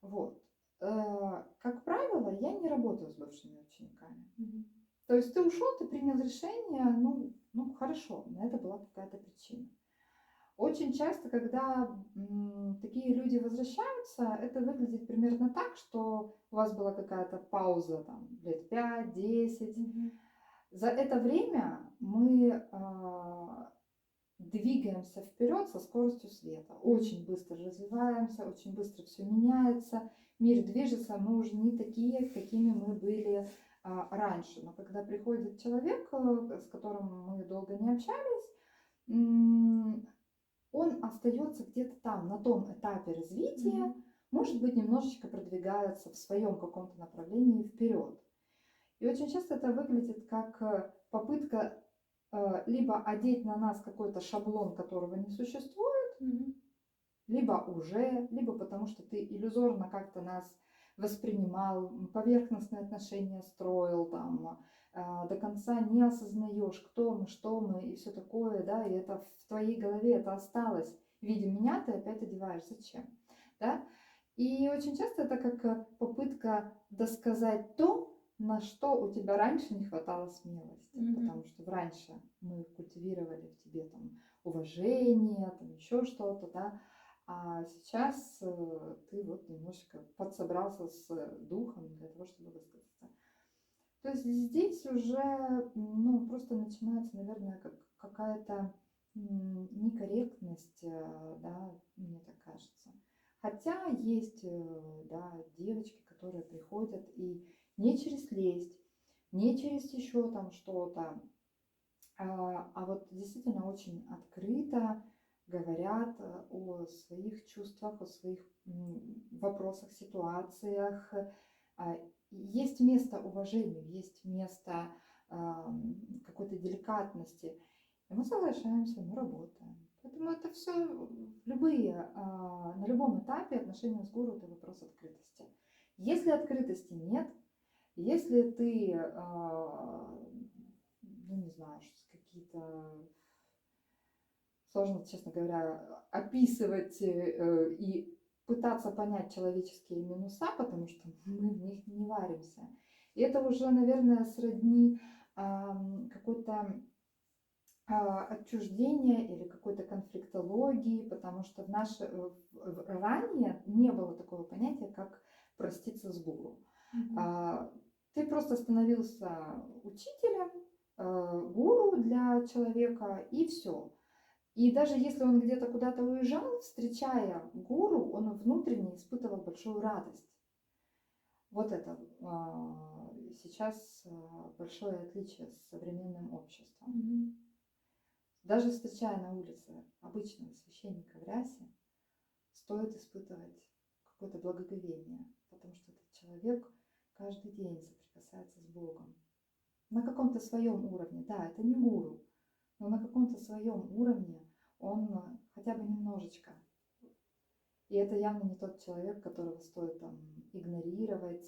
Вот. Как правило, я не работаю с бывшими учениками. То есть ты ушел, ты принял решение, ну хорошо, на это была какая-то причина. Очень часто, когда такие люди возвращаются, это выглядит примерно так, что у вас была какая-то пауза, там, лет 5-10. За это время мы двигаемся вперед со скоростью света. Очень быстро развиваемся, очень быстро все меняется, мир движется, мы уже не такие, какими мы были раньше. Но когда приходит человек, с которым мы долго не общались, он остается где-то там, на том этапе развития, может быть, немножечко продвигается в своем каком-то направлении вперед. И очень часто это выглядит как попытка либо одеть на нас какой-то шаблон, которого не существует, либо уже, либо потому что ты иллюзорно как-то нас воспринимал, поверхностные отношения строил, там, до конца не осознаешь, кто мы, что мы и все такое, да, и это в твоей голове это осталось в виде меня, ты опять одеваешь, зачем, да? И очень часто это как попытка досказать то, на что у тебя раньше не хватало смелости, потому что раньше мы культивировали в тебе там уважение, там еще что-то, да, а сейчас ты вот немножечко подсобрался с духом для того, чтобы высказаться. То есть здесь уже просто начинается, наверное, какая-то некорректность, да, мне так кажется. Хотя есть, да, девочки, которые приходят и не через лесть, не через еще там что-то, а вот действительно очень открыто говорят о своих чувствах, о своих вопросах, ситуациях. Есть место уважению, есть место какой-то деликатности. И мы соглашаемся, мы работаем. Поэтому это все на любом этапе отношения с гуру — это вопрос открытости. Если открытости нет, если ты, не знаю, какие-то, сложно, честно говоря, описывать и пытаться понять человеческие минуса, потому что мы в них не варимся. И это уже, наверное, сродни какой-то отчуждение или какой-то конфликтологии, потому что ранее не было такого понятия, как проститься с гуру. Ты просто становился учителем, гуру для человека, и все. И даже если он где-то куда-то уезжал, встречая гуру, он внутренне испытывал большую радость. Вот это сейчас большое отличие с современным обществом. Даже встречая на улице обычного священника в рясе, стоит испытывать какое-то благоговение, потому что этот человек каждый день соприкасается с Богом. На каком-то своем уровне, да, это не гуру, но на каком-то своем уровне он хотя бы немножечко. И это явно не тот человек, которого стоит там игнорировать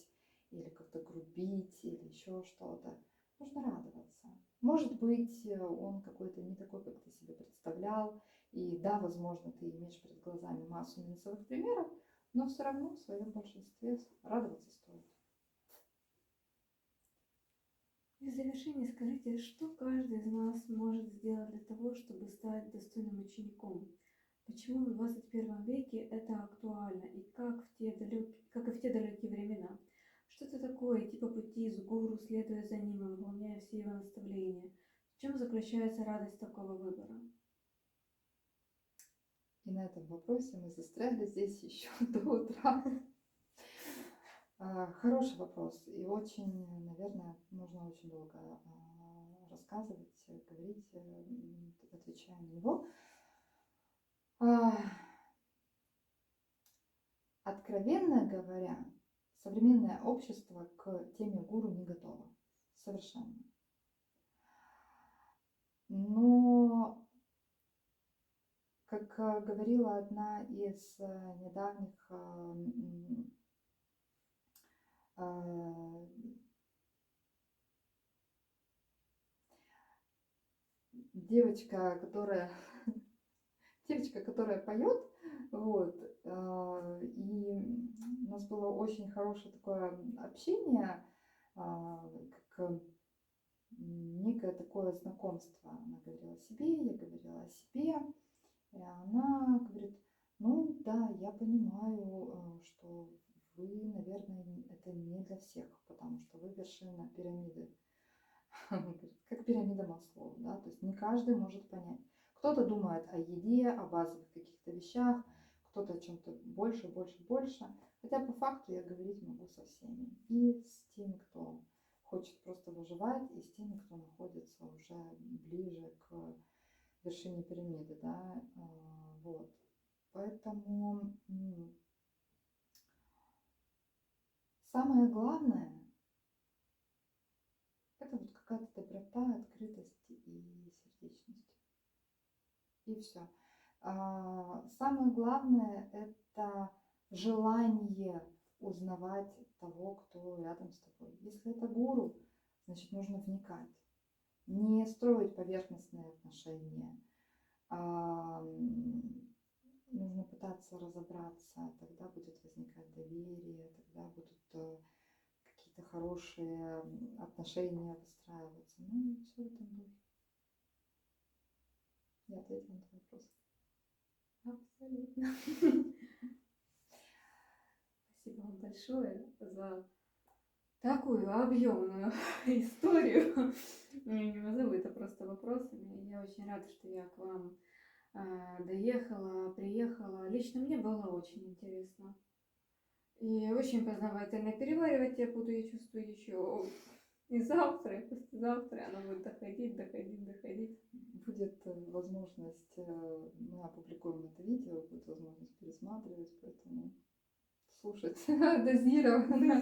или как-то грубить или еще что-то. Нужно радоваться. Может быть, он какой-то не такой, как ты себе представлял. И да, возможно, ты имеешь перед глазами массу минусовых примеров, но все равно в своем большинстве радоваться стоит. И в завершение скажите, что каждый из нас может сделать для того, чтобы стать достойным учеником? Почему в 21 веке это актуально и как и в те далекие времена? Что это такое, идти по пути с гуру, следуя за ним и выполняя все его наставления? В чем заключается радость такого выбора? И на этом вопросе мы застряли здесь еще до утра. Хороший вопрос. И очень, наверное, нужно очень долго рассказывать, говорить, отвечая на него. Откровенно говоря, современное общество к теме гуру не готово. Совершенно. Но, как говорила одна из недавних девочка, которая поет, вот, и у нас было очень хорошее такое общение, как некое такое знакомство. Она говорила о себе, я говорила о себе, и она говорит, ну да, я понимаю, что вы, наверное, это не для всех, потому что вы вершина пирамиды. Как пирамида Маслоу, да, то есть не каждый может понять. Кто-то думает о еде, о базовых каких-то вещах, кто-то о чем-то больше, больше. Хотя по факту я говорить могу со всеми. И с теми, кто хочет просто выживать, и с теми, кто находится уже ближе к вершине пирамиды, да, вот. Поэтому самое главное это вот какая-то доброта, открытость и сердечность. И все. Самое главное это желание узнавать того, кто рядом с тобой. Если это гуру, значит нужно вникать. Не строить поверхностные отношения. Нужно пытаться разобраться, тогда будет возникать доверие, тогда будут какие-то хорошие отношения выстраиваться. Ну, все в этом духе. Я ответила на твой вопрос. Абсолютно. Спасибо вам большое за такую объемную историю. Я не назову это просто вопросами. Я очень рада, что я к вам доехала, приехала. Лично мне было очень интересно. И очень познавательно. Переваривать я буду, я чувствую, еще и завтра, и послезавтра. Она будет доходить. Будет возможность, мы опубликуем это видео, будет возможность пересматривать, поэтому слушать дозированно.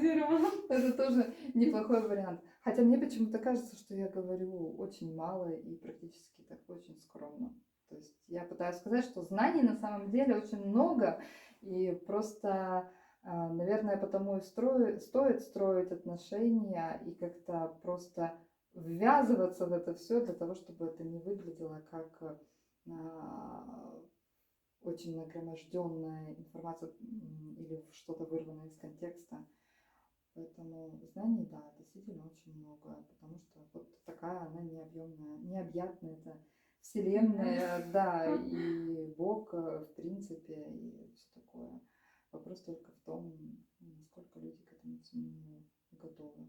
Это тоже неплохой вариант. Хотя мне почему-то кажется, что я говорю очень мало и практически так очень скромно. То есть я пытаюсь сказать, что знаний на самом деле очень много, и просто, наверное, потому и стоит строить отношения и как-то просто ввязываться в это все для того, чтобы это не выглядело как очень нагроможденная информация или что-то вырванное из контекста. Поэтому знаний, да, действительно очень много, потому что вот такая она необъемная, необъятная эта вселенная, да, и Бог, в принципе, и все такое. Вопрос только в том, насколько люди к этому всему готовы.